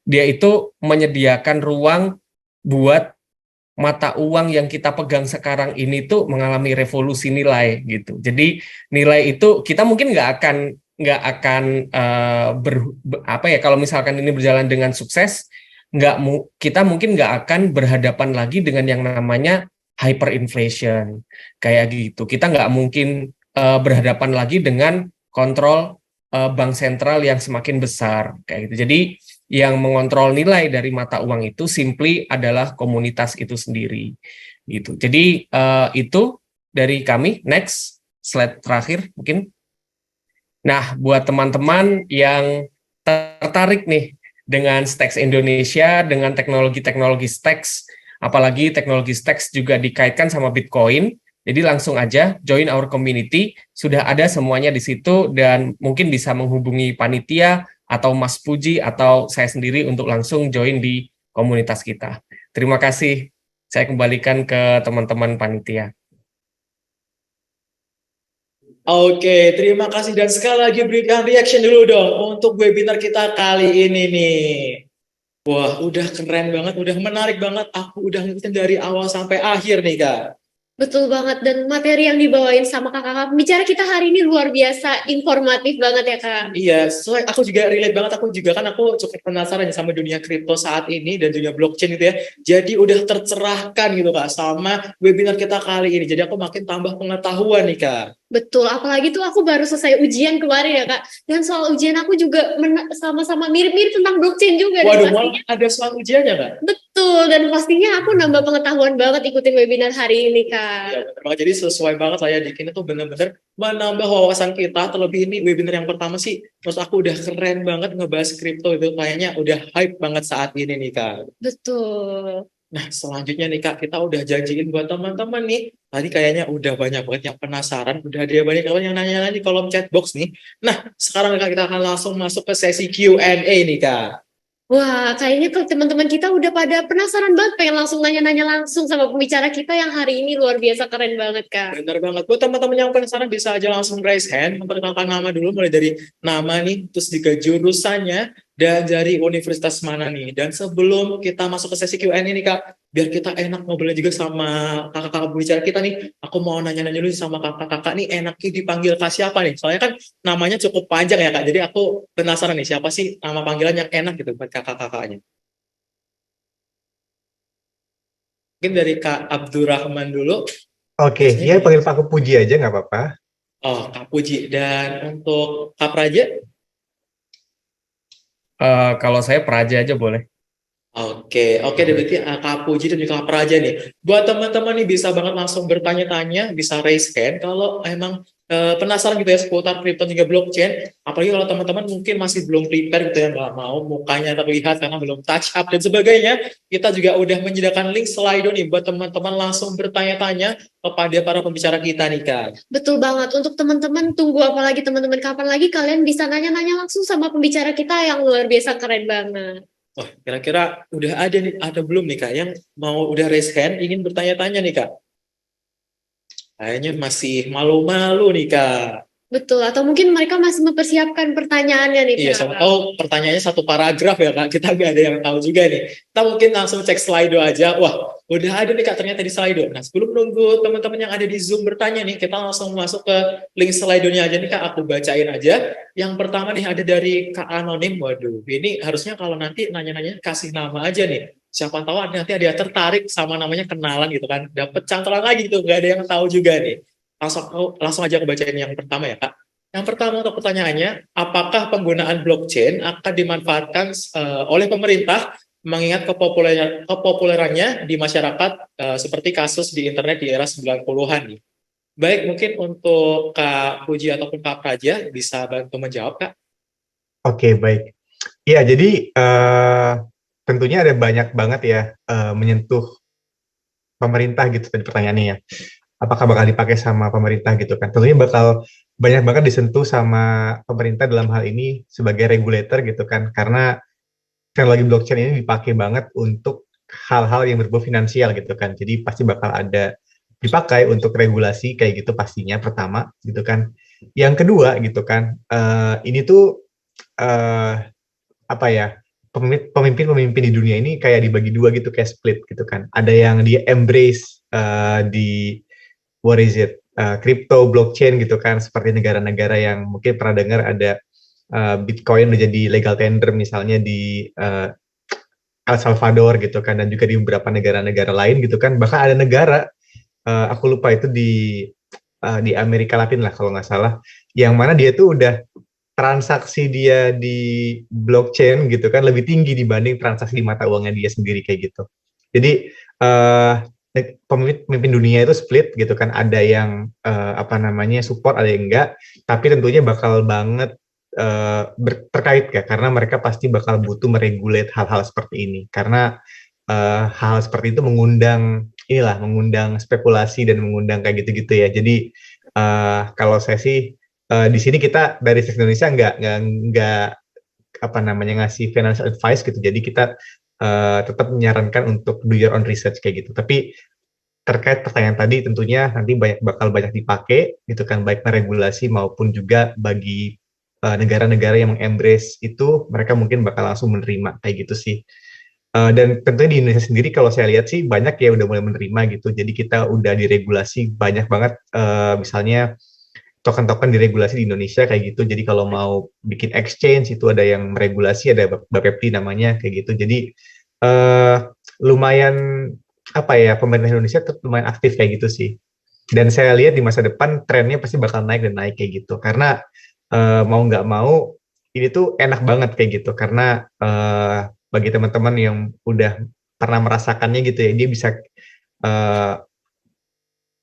dia itu menyediakan ruang buat mata uang yang kita pegang sekarang ini tuh mengalami revolusi nilai gitu. Jadi nilai itu kita mungkin nggak akan kalau misalkan ini berjalan dengan sukses, kita mungkin nggak akan berhadapan lagi dengan yang namanya hyperinflation kayak gitu. Kita nggak mungkin berhadapan lagi dengan kontrol bank sentral yang semakin besar kayak gitu. Jadi yang mengontrol nilai dari mata uang itu simply adalah komunitas itu sendiri gitu. Jadi itu dari kami. Next slide terakhir mungkin. Nah, buat teman-teman yang tertarik nih dengan Stacks Indonesia, dengan teknologi-teknologi Stacks, apalagi teknologi Stacks juga dikaitkan sama Bitcoin, jadi langsung aja join our community, sudah ada semuanya di situ, dan mungkin bisa menghubungi panitia, atau Mas Puji, atau saya sendiri untuk langsung join di komunitas kita. Terima kasih, saya kembalikan ke teman-teman panitia. Oke, terima kasih dan sekali lagi berikan reaction dulu dong untuk webinar kita kali ini nih. Wah, udah keren banget, udah menarik banget. Aku udah ngikutin dari awal sampai akhir nih, Kak. Betul banget, dan materi yang dibawain sama kakak-kakak pembicara kita hari ini luar biasa informatif banget ya Kak. Iya, soalnya aku juga relate banget, aku cukup penasaran sama dunia kripto saat ini dan dunia blockchain gitu ya. Jadi udah tercerahkan gitu Kak sama webinar kita kali ini. Jadi aku makin tambah pengetahuan nih Kak. Betul, apalagi tuh aku baru selesai ujian kemarin ya Kak. Dan soal ujian aku juga sama-sama mirip-mirip tentang blockchain juga. Waduh, malah ada soal ujiannya Kak? Betul, dan pastinya aku nambah pengetahuan banget ikutin webinar hari ini Kak. Ya, betul. Jadi sesuai banget saya bikin itu benar-benar menambah wawasan kita. Terlebih ini webinar yang pertama sih, terus aku udah keren banget ngebahas kripto itu kayaknya udah hype banget saat ini nih Kak. Betul. Nah, selanjutnya nih Kak, kita udah janjiin buat teman-teman nih. Tadi kayaknya udah banyak banget yang penasaran, udah ada banyak yang nanya-nanya di kolom chat box nih. Nah, sekarang Kak, kita akan langsung masuk ke sesi Q&A nih Kak. Wah, kayaknya kalau teman-teman kita udah pada penasaran banget, pengen langsung nanya-nanya langsung sama pembicara kita yang hari ini luar biasa keren banget, Kak. Bener banget. Buat teman-teman yang penasaran bisa aja langsung raise hand, memperkenalkan nama dulu, mulai dari nama nih, terus juga jurusannya, dan dari universitas mana nih. Dan sebelum kita masuk ke sesi Q&A nih Kak, biar kita enak ngobrolnya juga sama kakak-kakak pembicara kita nih, aku mau nanya-nanya dulu sama kakak-kakak nih, enaknya dipanggil Kak siapa nih? Soalnya kan namanya cukup panjang ya Kak, jadi aku penasaran nih, siapa sih nama panggilan yang enak gitu buat kakak-kakaknya. Mungkin dari Kak Abdurrahman dulu. Oke, ya panggil Pak Puji aja nggak apa-apa. Oh, Kak Puji. Dan untuk Kak Praja? Kalau saya Praja aja boleh. Oke, berarti Kak Puji dan juga Kak Praja nih. Buat teman-teman nih bisa banget langsung bertanya-tanya, bisa raise hand kalau emang penasaran gitu ya seputar kripto juga blockchain. Apalagi kalau teman-teman mungkin masih belum prepare gitu ya, nggak mau mukanya terlihat karena belum touch up dan sebagainya. Kita juga udah menyediakan link Slido nih buat teman-teman langsung bertanya-tanya kepada para pembicara kita nih Kak. Betul banget, untuk teman-teman tunggu apalagi teman-teman kapan lagi kalian bisa nanya-nanya langsung sama pembicara kita yang luar biasa keren banget. Wah, kira-kira udah ada belum nih Kak yang mau udah raise hand ingin bertanya-tanya nih Kak? Kayaknya masih malu-malu nih Kak. Betul, atau mungkin mereka masih mempersiapkan pertanyaannya nih Kak. Iya, sama tahu pertanyaannya satu paragraf ya Kak, kita nggak ada yang tahu juga nih. Kita mungkin langsung cek Slido aja. Wah, udah ada nih Kak ternyata di Slido. Nah, sebelum nunggu teman-teman yang ada di Zoom bertanya nih, kita langsung masuk ke link Slido-nya aja nih Kak, aku bacain aja. Yang pertama nih ada dari Kak Anonim. Waduh, ini harusnya kalau nanti nanya-nanya kasih nama aja nih. Siapa tahu nanti ada yang tertarik sama namanya, kenalan gitu kan. Dapat cantolan lagi gitu, nggak ada yang tahu juga nih. Langsung aja aku bacain yang pertama ya Kak. Yang pertama untuk pertanyaannya, apakah penggunaan blockchain akan dimanfaatkan oleh pemerintah mengingat kepopulerannya di masyarakat seperti kasus di internet di era 90-an nih. Baik, mungkin untuk Kak Puji ataupun Kak Praja bisa bantu menjawab Kak. Oke, baik. Iya, jadi tentunya ada banyak banget ya menyentuh pemerintah gitu tadi pertanyaannya ya. Apakah bakal dipakai sama pemerintah gitu kan? Tentunya bakal banyak banget disentuh sama pemerintah dalam hal ini sebagai regulator gitu kan, karena teknologi blockchain ini dipakai banget untuk hal-hal yang berbau finansial gitu kan, jadi pasti bakal ada dipakai untuk regulasi kayak gitu pastinya pertama gitu kan. Yang kedua gitu kan, ini tuh apa ya, pemimpin-pemimpin di dunia ini kayak dibagi dua gitu, kayak split gitu kan. Ada yang di embrace di what is it, crypto blockchain gitu kan, seperti negara-negara yang mungkin pernah dengar ada Bitcoin menjadi legal tender misalnya di El Salvador gitu kan, dan juga di beberapa negara-negara lain gitu kan. Bahkan ada negara aku lupa itu di Amerika Latin lah kalau nggak salah, yang mana dia tuh udah transaksi dia di blockchain gitu kan lebih tinggi dibanding transaksi di mata uangnya dia sendiri kayak gitu. Jadi pemimpin dunia itu split gitu kan, ada yang support, ada yang enggak, tapi tentunya bakal banget terkait ya, karena mereka pasti bakal butuh meregulate hal-hal seperti ini, karena hal seperti itu mengundang spekulasi dan mengundang kayak gitu-gitu ya. Jadi kalau saya sih di sini kita dari Seks Indonesia nggak ngasih financial advice gitu. Jadi kita tetap menyarankan untuk do your own research kayak gitu. Tapi terkait pertanyaan tadi tentunya nanti bakal banyak dipakai gitu kan, baik regulasi maupun juga bagi negara-negara yang mengembrace itu, mereka mungkin bakal langsung menerima kayak gitu sih. Dan tentunya di Indonesia sendiri kalau saya lihat sih banyak ya udah mulai menerima gitu. Jadi kita udah diregulasi banyak banget, misalnya token-token diregulasi di Indonesia kayak gitu. Jadi kalau mau bikin exchange itu ada yang meregulasi, ada Bapepti namanya kayak gitu. Jadi lumayan pemerintah Indonesia tetap lumayan aktif kayak gitu sih. Dan saya lihat di masa depan trennya pasti bakal naik dan naik kayak gitu. Karena mau nggak mau ini tuh enak banget kayak gitu. Karena bagi teman-teman yang udah pernah merasakannya gitu ya, dia bisa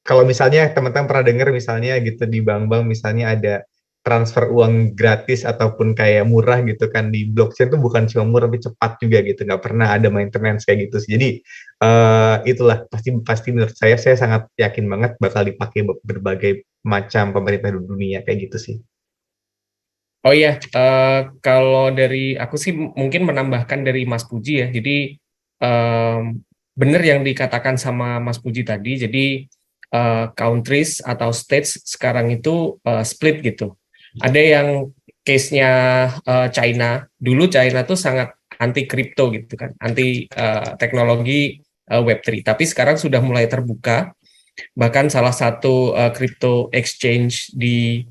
kalau misalnya teman-teman pernah dengar misalnya gitu di bank-bank misalnya ada transfer uang gratis ataupun kayak murah gitu kan, di blockchain tuh bukan cuma murah tapi cepat juga gitu, nggak pernah ada maintenance kayak gitu sih. Jadi itulah pasti menurut saya sangat yakin banget bakal dipakai berbagai macam pemerintah di dunia kayak gitu sih. Oh iya, kalau dari aku sih mungkin menambahkan dari Mas Puji ya. Jadi benar yang dikatakan sama Mas Puji tadi. Jadi countries atau states sekarang itu split gitu. Ada yang case-nya China. Dulu China tuh sangat anti kripto gitu kan, anti teknologi Web3. Tapi sekarang sudah mulai terbuka. Bahkan salah satu crypto exchange di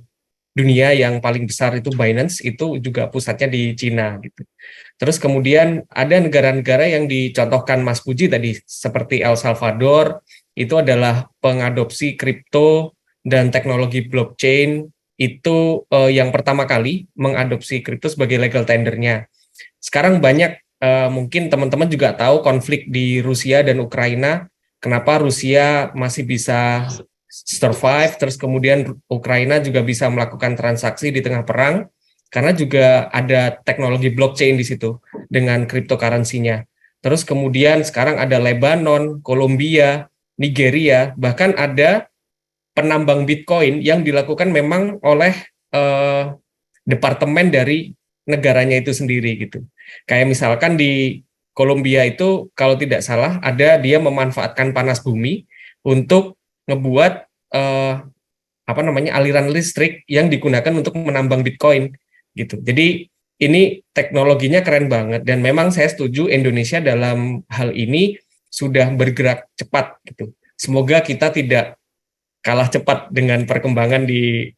dunia yang paling besar itu Binance, itu juga pusatnya di Cina gitu. Terus kemudian ada negara-negara yang dicontohkan Mas Puji tadi seperti El Salvador, itu adalah pengadopsi kripto dan teknologi blockchain, itu yang pertama kali mengadopsi kripto sebagai legal tendernya. Sekarang banyak mungkin teman-teman juga tahu konflik di Rusia dan Ukraina, kenapa Rusia masih bisa survive, terus kemudian Ukraina juga bisa melakukan transaksi di tengah perang, karena juga ada teknologi blockchain di situ dengan cryptocurrency-nya. Terus kemudian sekarang ada Lebanon, Kolombia, Nigeria, bahkan ada penambang Bitcoin yang dilakukan memang oleh departemen dari negaranya itu sendiri gitu. Kayak misalkan di Kolombia itu kalau tidak salah ada dia memanfaatkan panas bumi untuk ngebuat aliran listrik yang digunakan untuk menambang Bitcoin gitu. Jadi ini teknologinya keren banget, dan memang saya setuju Indonesia dalam hal ini sudah bergerak cepat gitu. Semoga kita tidak kalah cepat dengan perkembangan di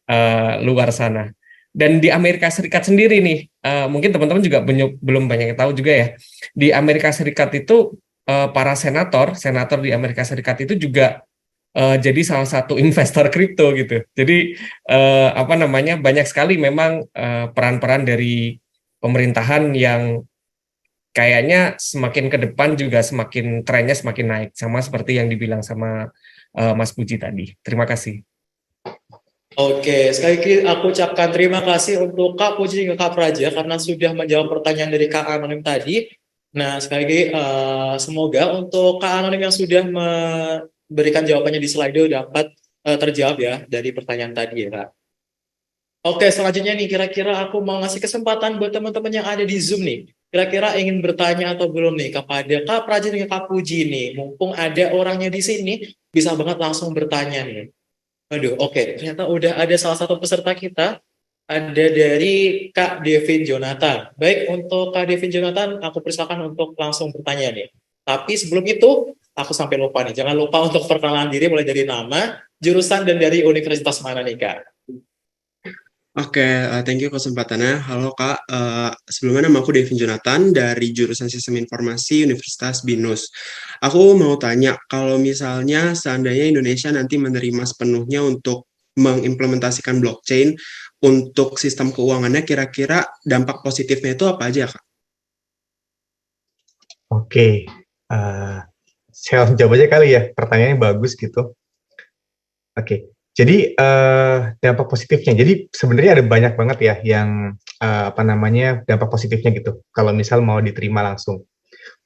luar sana. Dan di Amerika Serikat sendiri nih, mungkin teman-teman juga belum banyak yang tahu juga ya. Di Amerika Serikat itu para senator di Amerika Serikat itu juga jadi salah satu investor kripto gitu. Jadi banyak sekali memang peran-peran dari pemerintahan yang kayaknya semakin ke depan juga semakin trennya semakin naik, sama seperti yang dibilang sama Mas Puji tadi. Terima kasih. Oke, sekali lagi aku ucapkan terima kasih untuk Kak Puji dan Kak Praja karena sudah menjawab pertanyaan dari Kak Anonim tadi. Nah, sekali lagi semoga untuk Kak Anonim yang sudah memberikan jawabannya di slide dapat terjawab ya dari pertanyaan tadi ya Kak. Oke, selanjutnya nih kira-kira aku mau ngasih kesempatan buat teman-teman yang ada di Zoom nih. Kira-kira ingin bertanya atau belum nih kepada Kak Praja dan Kak Puji nih. Mumpung ada orangnya di sini, bisa banget langsung bertanya nih. Aduh, oke. Ternyata udah ada salah satu peserta kita. Ada dari Kak Devin Jonathan. Baik, untuk Kak Devin Jonathan, aku persilakan untuk langsung bertanya nih. Tapi sebelum itu, aku sampai lupa nih. Jangan lupa untuk perkenalan diri mulai dari nama, jurusan, dan dari universitas mana nih, Kak? Oke, thank you kesempatannya. Halo Kak, sebelumnya nama aku Devin Jonathan dari jurusan Sistem Informasi Universitas BINUS. Aku mau tanya, kalau misalnya seandainya Indonesia nanti menerima sepenuhnya untuk mengimplementasikan blockchain untuk sistem keuangannya, kira-kira dampak positifnya itu apa aja Kak? Oke, saya langsung jawab aja kali ya, pertanyaannya bagus gitu. Oke, jadi dampak positifnya. Jadi sebenarnya ada banyak banget ya yang apa namanya dampak positifnya gitu. Kalau misal mau diterima langsung.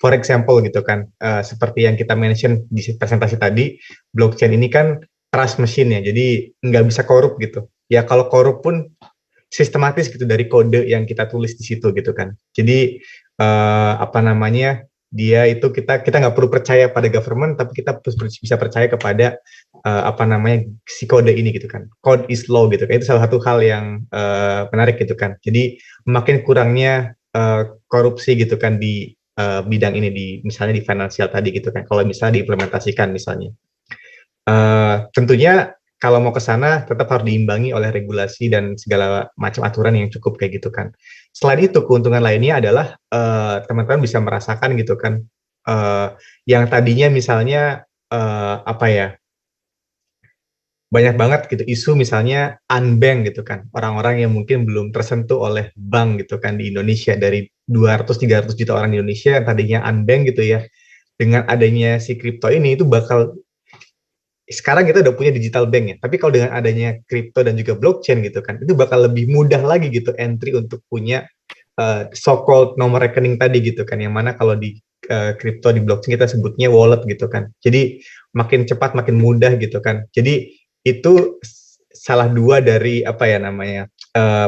For example gitu kan, seperti yang kita mention di presentasi tadi, blockchain ini kan trust machine ya, jadi nggak bisa korup gitu. Ya kalau korup pun sistematis gitu dari kode yang kita tulis di situ gitu kan. Jadi apa namanya dia itu kita nggak perlu percaya pada government, tapi kita bisa percaya kepada apa namanya si kode ini gitu kan. Code is law gitu kan. Itu salah satu hal yang menarik gitu kan. Jadi makin kurangnya korupsi gitu kan di bidang ini di misalnya di finansial tadi gitu kan. Kalau misalnya diimplementasikan misalnya. Tentunya kalau mau ke sana tetap harus diimbangi oleh regulasi dan segala macam aturan yang cukup kayak gitu kan. Selain itu keuntungan lainnya adalah teman-teman bisa merasakan gitu kan yang tadinya misalnya apa ya banyak banget gitu isu misalnya unbank gitu kan orang-orang yang mungkin belum tersentuh oleh bank gitu kan di Indonesia dari 200-300 juta orang di Indonesia yang tadinya unbank gitu ya dengan adanya si kripto ini itu bakal sekarang kita udah punya digital bank ya, tapi kalau dengan adanya kripto dan juga blockchain gitu kan, itu bakal lebih mudah lagi gitu entry untuk punya so-called nomor rekening tadi gitu kan, yang mana kalau di kripto di blockchain kita sebutnya wallet gitu kan. Jadi makin cepat makin mudah gitu kan. Jadi itu salah dua dari apa ya namanya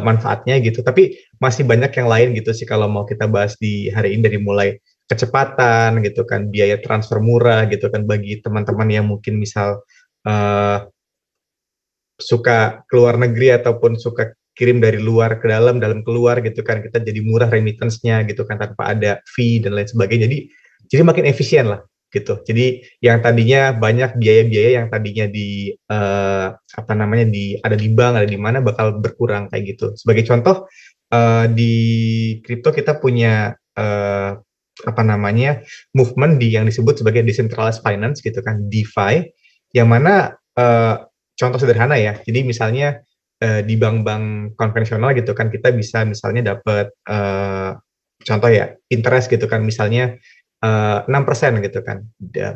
manfaatnya gitu. Tapi masih banyak yang lain gitu sih kalau mau kita bahas di hari ini dari mulai kecepatan gitu kan, biaya transfer murah gitu kan bagi teman-teman yang mungkin misal suka keluar negeri ataupun suka kirim dari luar ke dalam keluar gitu kan kita jadi murah remittance-nya gitu kan tanpa ada fee dan lain sebagainya jadi makin efisien lah gitu jadi yang tadinya banyak biaya-biaya yang tadinya di apa namanya ada di bank ada di mana bakal berkurang kayak gitu sebagai contoh di kripto kita punya apa namanya movement yang disebut sebagai decentralized finance gitu kan DeFi yang mana contoh sederhana ya jadi misalnya di bank-bank konvensional gitu kan kita bisa misalnya dapat contoh ya interest gitu kan misalnya 6% gitu kan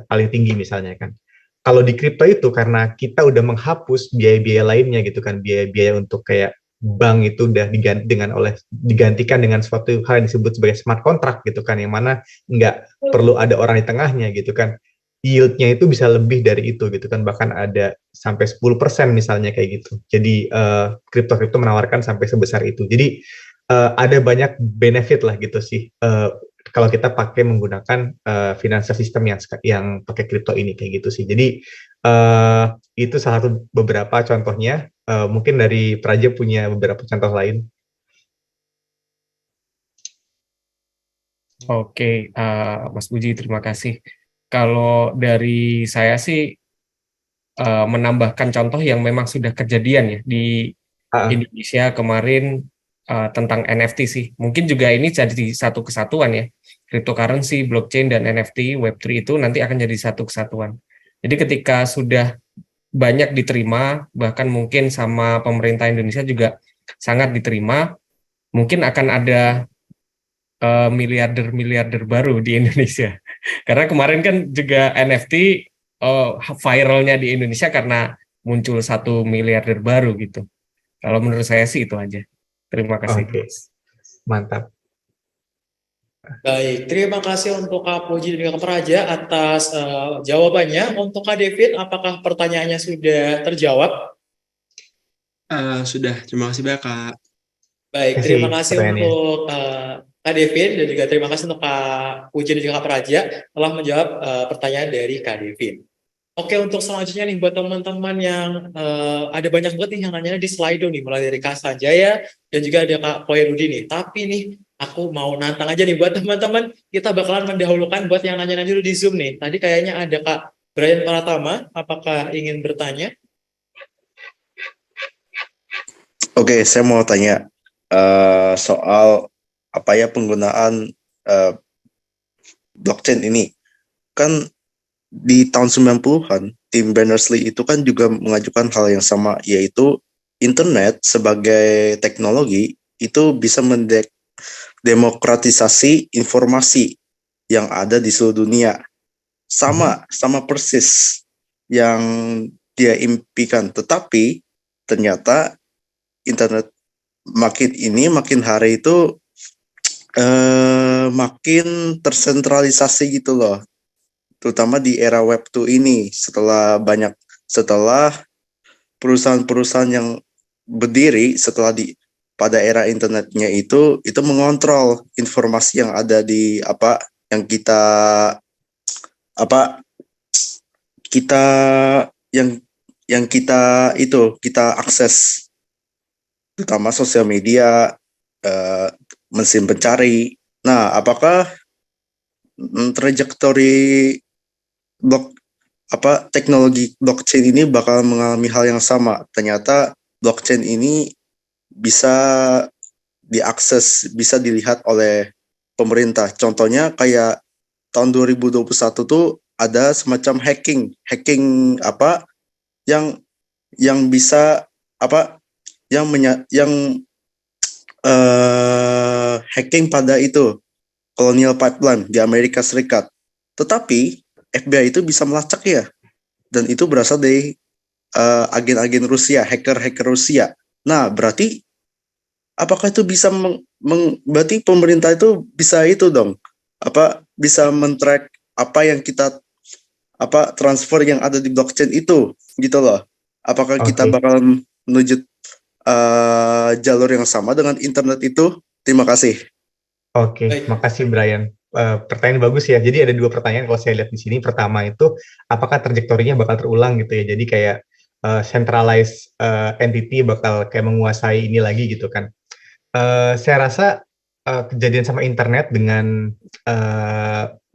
paling tinggi misalnya kan kalau di kripto itu karena kita udah menghapus biaya-biaya lainnya gitu kan biaya-biaya untuk kayak bank itu udah digantikan dengan suatu hal yang disebut sebagai smart contract gitu kan yang mana nggak perlu ada orang di tengahnya gitu kan yield-nya itu bisa lebih dari itu gitu kan bahkan ada sampai 10% misalnya kayak gitu jadi kripto menawarkan sampai sebesar itu jadi ada banyak benefit lah gitu sih kalau kita pakai menggunakan financial system yang pakai kripto ini kayak gitu sih jadi itu salah satu beberapa contohnya mungkin dari Praja punya beberapa contoh lain. Oke, Mas Puji, terima kasih. Kalau dari saya sih menambahkan contoh yang memang sudah kejadian ya di Indonesia kemarin tentang NFT sih. Mungkin juga ini jadi satu kesatuan ya. Cryptocurrency, blockchain, dan NFT, Web3 itu nanti akan jadi satu kesatuan. Jadi ketika sudah banyak diterima, bahkan mungkin sama pemerintah Indonesia juga sangat diterima, mungkin akan ada miliarder-miliarder baru di Indonesia. Karena kemarin kan juga NFT viralnya di Indonesia karena muncul 1 miliarder baru gitu. Kalau menurut saya sih itu aja. Terima kasih. Oke, mantap. Baik, terima kasih untuk Kak Puji dan Kak Praja atas jawabannya. Untuk Kak Devin, apakah pertanyaannya sudah terjawab? Sudah, terima kasih banyak Kak. Baik, terima kasih untuk Kak Devin dan juga terima kasih untuk Kak Puji dan juga Kak Praja telah menjawab pertanyaan dari Kak Devin. Oke, untuk selanjutnya nih buat teman-teman yang ada banyak banget nih yang nanya di Slido nih, mulai dari Kak Sanjaya dan juga ada Kak Koirudi nih. Tapi nih, aku mau nantang aja nih buat teman-teman, kita bakalan mendahulukan buat yang nanya-nanya dulu di Zoom nih. Tadi kayaknya ada Kak Brian Pratama, apakah ingin bertanya? Oke, saya mau tanya soal apa ya penggunaan eh, blockchain ini. Kan di tahun 90-an, Tim Berners-Lee itu kan juga mengajukan hal yang sama, yaitu internet sebagai teknologi itu bisa mendemokratisasi informasi yang ada di seluruh dunia. Sama persis yang dia impikan. Tetapi ternyata internet makin hari itu makin tersentralisasi gitu loh, terutama di era Web 2 ini, setelah perusahaan-perusahaan yang berdiri pada era internetnya itu mengontrol informasi yang ada di yang kita apa kita yang kita akses, terutama sosial media, mesin pencari. Nah, apakah trajektori teknologi blockchain ini bakal mengalami hal yang sama? Ternyata blockchain ini bisa diakses, bisa dilihat oleh pemerintah. Contohnya kayak tahun 2021 tuh ada semacam hacking yang bisa hacking pada itu Colonial Pipeline di Amerika Serikat. Tetapi FBI itu bisa melacak ya, dan itu berasal dari agen-agen Rusia, hacker-hacker Rusia. Nah, berarti apakah itu bisa berarti pemerintah itu bisa itu dong, bisa men-track apa yang kita transfer yang ada di blockchain itu, gitu loh. Apakah kita bakal menuju jalur yang sama dengan internet itu? Terima kasih. Oke, makasih Brian. Pertanyaan bagus ya. Jadi ada dua pertanyaan kalau saya lihat di sini. Pertama itu, apakah trajektorinya bakal terulang gitu ya? Jadi kayak centralized entity bakal kayak menguasai ini lagi gitu kan. Saya rasa kejadian sama internet dengan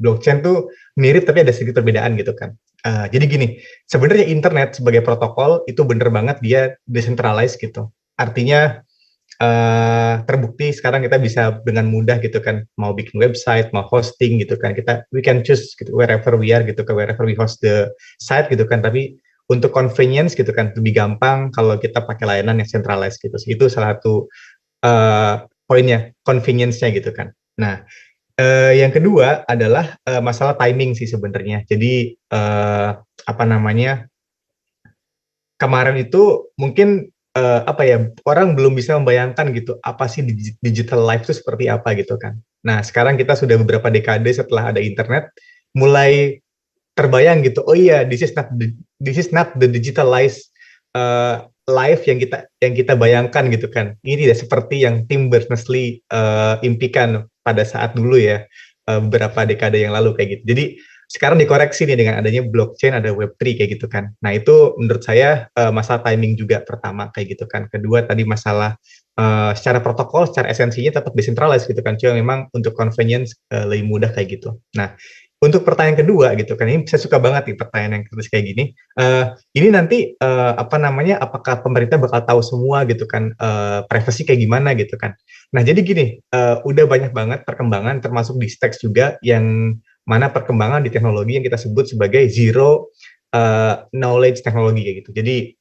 blockchain tuh mirip tapi ada sedikit perbedaan gitu kan. Jadi gini, sebenarnya internet sebagai protokol itu bener banget dia decentralized gitu. Artinya terbukti sekarang kita bisa dengan mudah gitu kan, mau bikin website, mau hosting gitu kan, we can choose gitu, wherever we are gitu kan, wherever we host the site gitu kan. Tapi untuk convenience gitu kan, lebih gampang kalau kita pakai layanan yang centralized gitu. Itu salah satu poinnya, convenience-nya gitu kan. Nah, yang kedua adalah masalah timing sih sebenarnya. Jadi kemarin itu mungkin orang belum bisa membayangkan gitu apa sih digital life itu seperti apa gitu kan. Nah, sekarang kita sudah beberapa dekade setelah ada internet mulai terbayang gitu. Oh iya, this is not the digitalized life yang kita bayangkan gitu kan. Ini tidak seperti yang Tim Berners-Lee impikan pada saat dulu ya, beberapa dekade yang lalu kayak gitu. Jadi sekarang dikoreksi nih dengan adanya blockchain, ada Web3 kayak gitu kan. Nah, itu menurut saya masalah timing juga pertama kayak gitu kan. Kedua tadi masalah secara protokol, secara esensinya tetap decentralized gitu kan. Cuma memang untuk convenience lebih mudah kayak gitu. Nah, untuk pertanyaan kedua gitu kan, ini saya suka banget nih pertanyaan yang kritis kayak gini. Ini nanti apakah pemerintah bakal tahu semua gitu kan, privacy kayak gimana gitu kan. Nah, jadi gini, udah banyak banget perkembangan termasuk di Stacks juga yang mana perkembangan di teknologi yang kita sebut sebagai zero knowledge teknologi kayak gitu. Jadi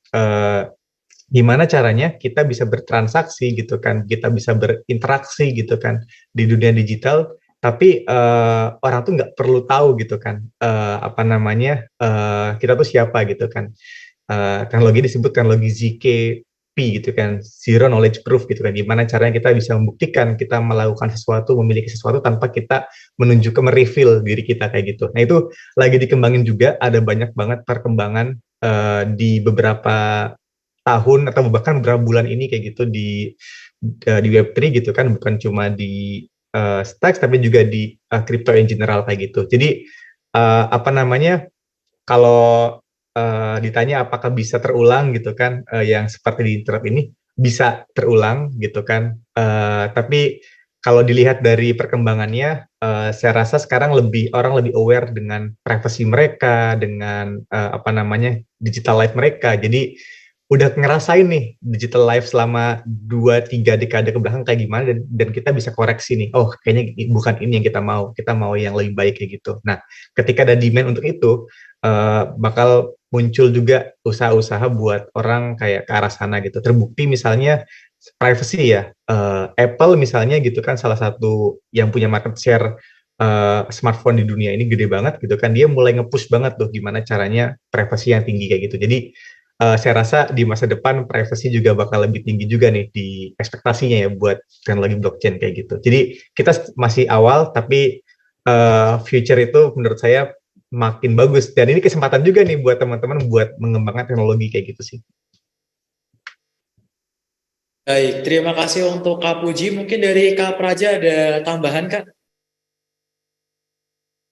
gimana caranya kita bisa bertransaksi gitu kan, kita bisa berinteraksi gitu kan di dunia digital, tapi orang tuh nggak perlu tahu gitu kan kita tuh siapa gitu kan. Teknologi disebut teknologi ZKP gitu kan, zero knowledge proof gitu kan, gimana caranya kita bisa membuktikan kita melakukan sesuatu, memiliki sesuatu tanpa kita menunjukkan, mereveal diri kita kayak gitu. Nah, itu lagi dikembangin juga, ada banyak banget perkembangan di beberapa tahun atau bahkan beberapa bulan ini kayak gitu di Web3 gitu kan, bukan cuma di Stacks tapi juga di crypto in general kayak gitu. Jadi kalau ditanya apakah bisa terulang gitu kan, yang seperti di internet ini bisa terulang gitu kan, tapi kalau dilihat dari perkembangannya, saya rasa sekarang orang lebih aware dengan privasi mereka, dengan digital life mereka. Jadi udah ngerasain nih digital life selama 2-3 dekade ke belakang kayak gimana, dan kita bisa koreksi nih, oh kayaknya bukan ini yang kita mau yang lebih baik kayak gitu. Nah, ketika ada demand untuk itu, bakal muncul juga usaha-usaha buat orang kayak ke arah sana gitu. Terbukti misalnya privacy ya, Apple misalnya gitu kan salah satu yang punya market share smartphone di dunia ini gede banget gitu kan, dia mulai nge-push banget tuh gimana caranya privacy yang tinggi kayak gitu. Jadi saya rasa di masa depan privacy juga bakal lebih tinggi juga nih di ekspektasinya ya buat teknologi blockchain kayak gitu. Jadi kita masih awal, tapi future itu menurut saya makin bagus, dan ini kesempatan juga nih buat teman-teman buat mengembangkan teknologi kayak gitu sih. Baik, terima kasih untuk Kak Puji. Mungkin dari Kak Praja ada tambahan, Kak?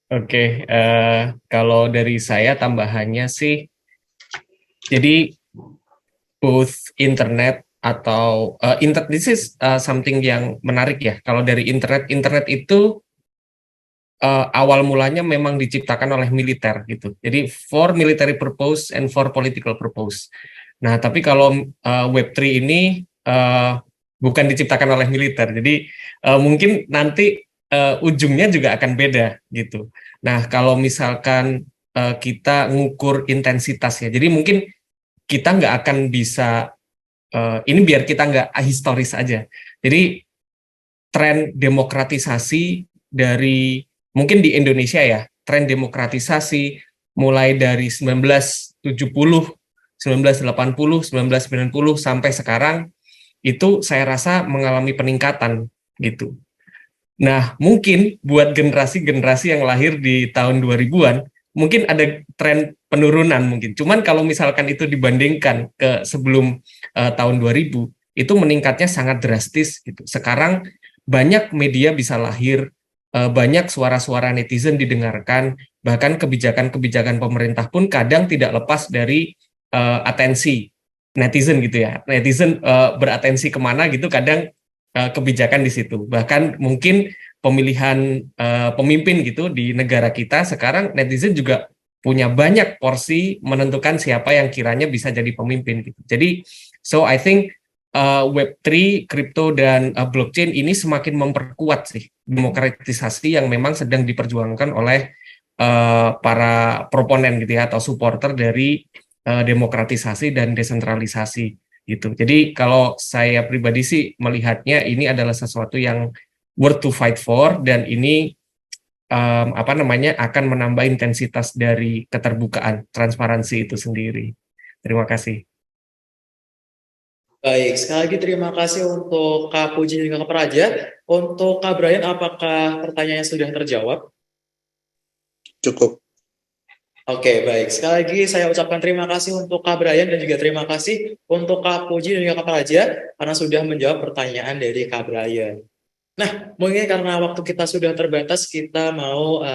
Oke, kalau dari saya tambahannya sih, jadi both internet atau this is something yang menarik ya. Kalau dari internet itu awal mulanya memang diciptakan oleh militer gitu. Jadi for military purpose and for political purpose. Nah, tapi kalau Web3 ini bukan diciptakan oleh militer. Jadi mungkin nanti ujungnya juga akan beda gitu. Nah, kalau misalkan kita ngukur intensitas ya. Jadi mungkin kita nggak akan bisa ini biar kita nggak historis aja. Jadi tren demokratisasi dari mungkin di Indonesia ya, tren demokratisasi mulai dari 1970, 1980, 1990 sampai sekarang itu saya rasa mengalami peningkatan gitu. Nah, mungkin buat generasi-generasi yang lahir di tahun 2000-an, mungkin ada tren penurunan mungkin. Cuman kalau misalkan itu dibandingkan ke sebelum tahun 2000, itu meningkatnya sangat drastis gitu. Sekarang banyak media bisa lahir, banyak suara-suara netizen didengarkan, bahkan kebijakan-kebijakan pemerintah pun kadang tidak lepas dari atensi netizen gitu ya. Netizen beratensi kemana gitu, kadang kebijakan di situ. Bahkan mungkin pemilihan pemimpin gitu di negara kita sekarang netizen juga punya banyak porsi menentukan siapa yang kiranya bisa jadi pemimpin gitu. Jadi so I think Web3, kripto dan blockchain ini semakin memperkuat sih demokratisasi yang memang sedang diperjuangkan oleh para proponen gitu ya, atau supporter dari demokratisasi dan desentralisasi gitu. Jadi kalau saya pribadi sih melihatnya ini adalah sesuatu yang worth to fight for, dan ini akan menambah intensitas dari keterbukaan, transparansi itu sendiri. Terima kasih. Baik, sekali lagi terima kasih untuk Kak Puji dan Kak Praja. Untuk Kak Brian, apakah pertanyaannya sudah terjawab? Cukup. Oke, baik. Sekali lagi saya ucapkan terima kasih untuk Kak Brian dan juga terima kasih untuk Kak Puji dan juga Kak Praja karena sudah menjawab pertanyaan dari Kak Brian. Nah, mungkin karena waktu kita sudah terbatas, kita mau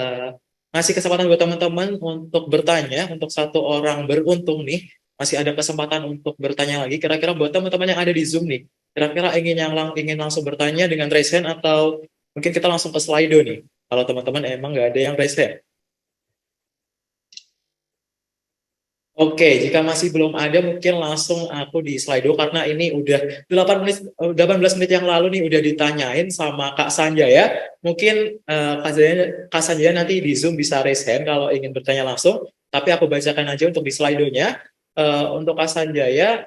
ngasih kesempatan buat teman-teman untuk bertanya, untuk satu orang beruntung nih. Masih ada kesempatan untuk bertanya lagi. Kira-kira buat teman-teman yang ada di Zoom nih, kira-kira ingin langsung bertanya dengan raise hand, atau mungkin kita langsung ke Slido nih. Kalau teman-teman emang nggak ada yang raise hand. Oke, jika masih belum ada, mungkin langsung aku di Slido karena ini udah 18 menit yang lalu nih udah ditanyain sama Kak Sanjaya. Mungkin Kak Sanjaya nanti di Zoom bisa raise hand kalau ingin bertanya langsung. Tapi aku bacakan aja untuk di Slido-nya. Untuk Kak Sanjaya,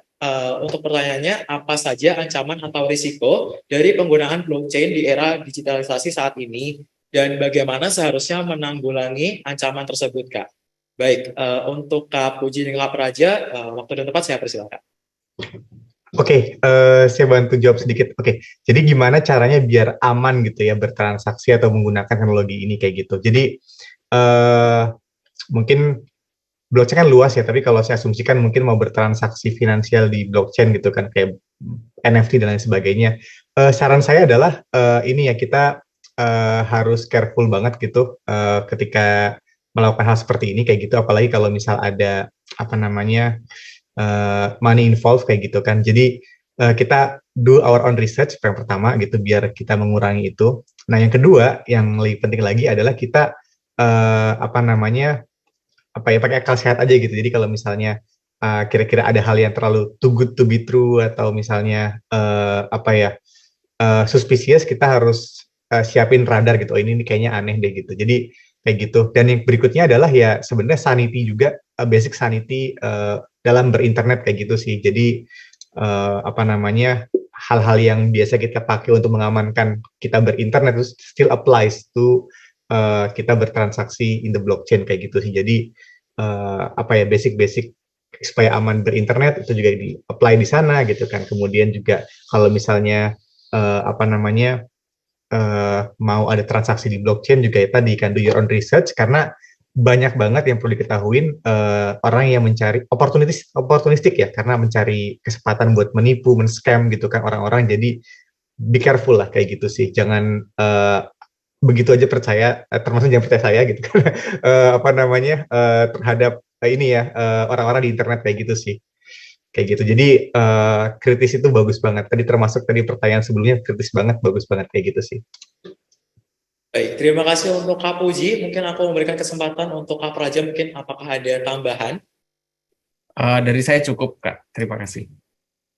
untuk pertanyaannya, apa saja ancaman atau risiko dari penggunaan blockchain di era digitalisasi saat ini, dan bagaimana seharusnya menanggulangi ancaman tersebut, Kak? Baik, untuk Kak Puji dan Kak Praja, waktu dan tempat saya persilakan. Oke, saya bantu jawab sedikit. Oke, jadi gimana caranya biar aman gitu ya bertransaksi atau menggunakan teknologi ini kayak gitu. Jadi mungkin blockchain kan luas ya, tapi kalau saya asumsikan mungkin mau bertransaksi finansial di blockchain gitu kan, kayak NFT dan lain sebagainya. Saran saya adalah ini ya, kita harus careful banget gitu ketika melakukan hal seperti ini kayak gitu, apalagi kalau misal ada money involved kayak gitu kan. Jadi kita do our own research yang pertama gitu, biar kita mengurangi itu. Nah, yang kedua yang lebih penting lagi adalah kita pakai akal sehat aja gitu. Jadi kalau misalnya kira-kira ada hal yang terlalu too good to be true atau misalnya suspicious, kita harus siapin radar gitu. Oh, ini kayaknya aneh deh gitu. Jadi kayak gitu. Dan yang berikutnya adalah ya sebenarnya sanity juga, basic sanity dalam berinternet kayak gitu sih. Jadi hal-hal yang biasa kita pakai untuk mengamankan kita berinternet itu still applies to kita bertransaksi in the blockchain kayak gitu sih. Jadi basic supaya aman berinternet itu juga di apply di sana gitu kan. Kemudian juga kalau misalnya mau ada transaksi di blockchain juga ya tadi kan, do your own research, karena banyak banget yang perlu diketahuin orang yang mencari opportunistik ya, karena mencari kesempatan buat menipu, men-scam gitu kan orang-orang. Jadi be careful lah kayak gitu sih. Jangan begitu aja percaya, termasuk jangan percaya saya gitu kan. Terhadap orang-orang di internet kayak gitu sih. Kayak gitu. Jadi kritis itu bagus banget. Termasuk pertanyaan sebelumnya, kritis banget, bagus banget kayak gitu sih. Baik, terima kasih untuk Kak Puji. Mungkin aku memberikan kesempatan untuk Kak Praja, mungkin apakah ada tambahan? Dari saya cukup, Kak. Terima kasih.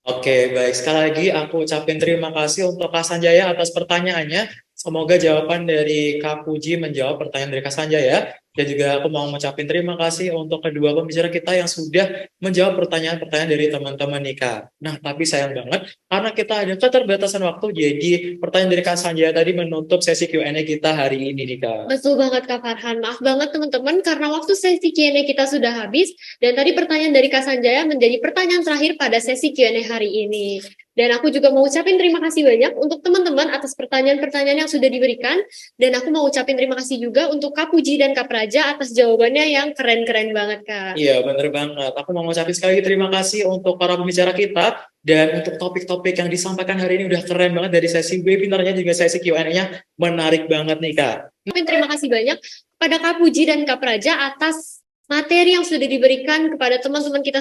Oke, baik. Sekali lagi aku ucapin terima kasih untuk Kak Sanjaya atas pertanyaannya. Semoga jawaban dari Kak Puji menjawab pertanyaan dari Kak Sanjaya. Dan juga aku mau mengucapin terima kasih untuk kedua pembicara kita yang sudah menjawab pertanyaan-pertanyaan dari teman-teman nih, Kak. Nah, tapi sayang banget, karena kita ada keterbatasan waktu, jadi pertanyaan dari Kak Sanjaya tadi menutup sesi Q&A kita hari ini nih, Kak. Betul banget Kak Farhan. Maaf banget teman-teman karena waktu sesi Q&A kita sudah habis dan tadi pertanyaan dari Kak Sanjaya menjadi pertanyaan terakhir pada sesi Q&A hari ini. Dan aku juga mau ucapin terima kasih banyak untuk teman-teman atas pertanyaan-pertanyaan yang sudah diberikan. Dan aku mau ucapin terima kasih juga untuk Kak Puji dan Kak Praja atas jawabannya yang keren-keren banget, Kak. Iya, bener banget. Aku mau ngucapin sekali lagi terima kasih untuk para pembicara kita. Dan untuk topik-topik yang disampaikan hari ini udah keren banget, dari sesi webinarnya juga sesi Q&A-nya menarik banget nih, Kak. Terima kasih banyak kepada Kak Puji dan Kak Praja atas materi yang sudah diberikan kepada teman-teman kita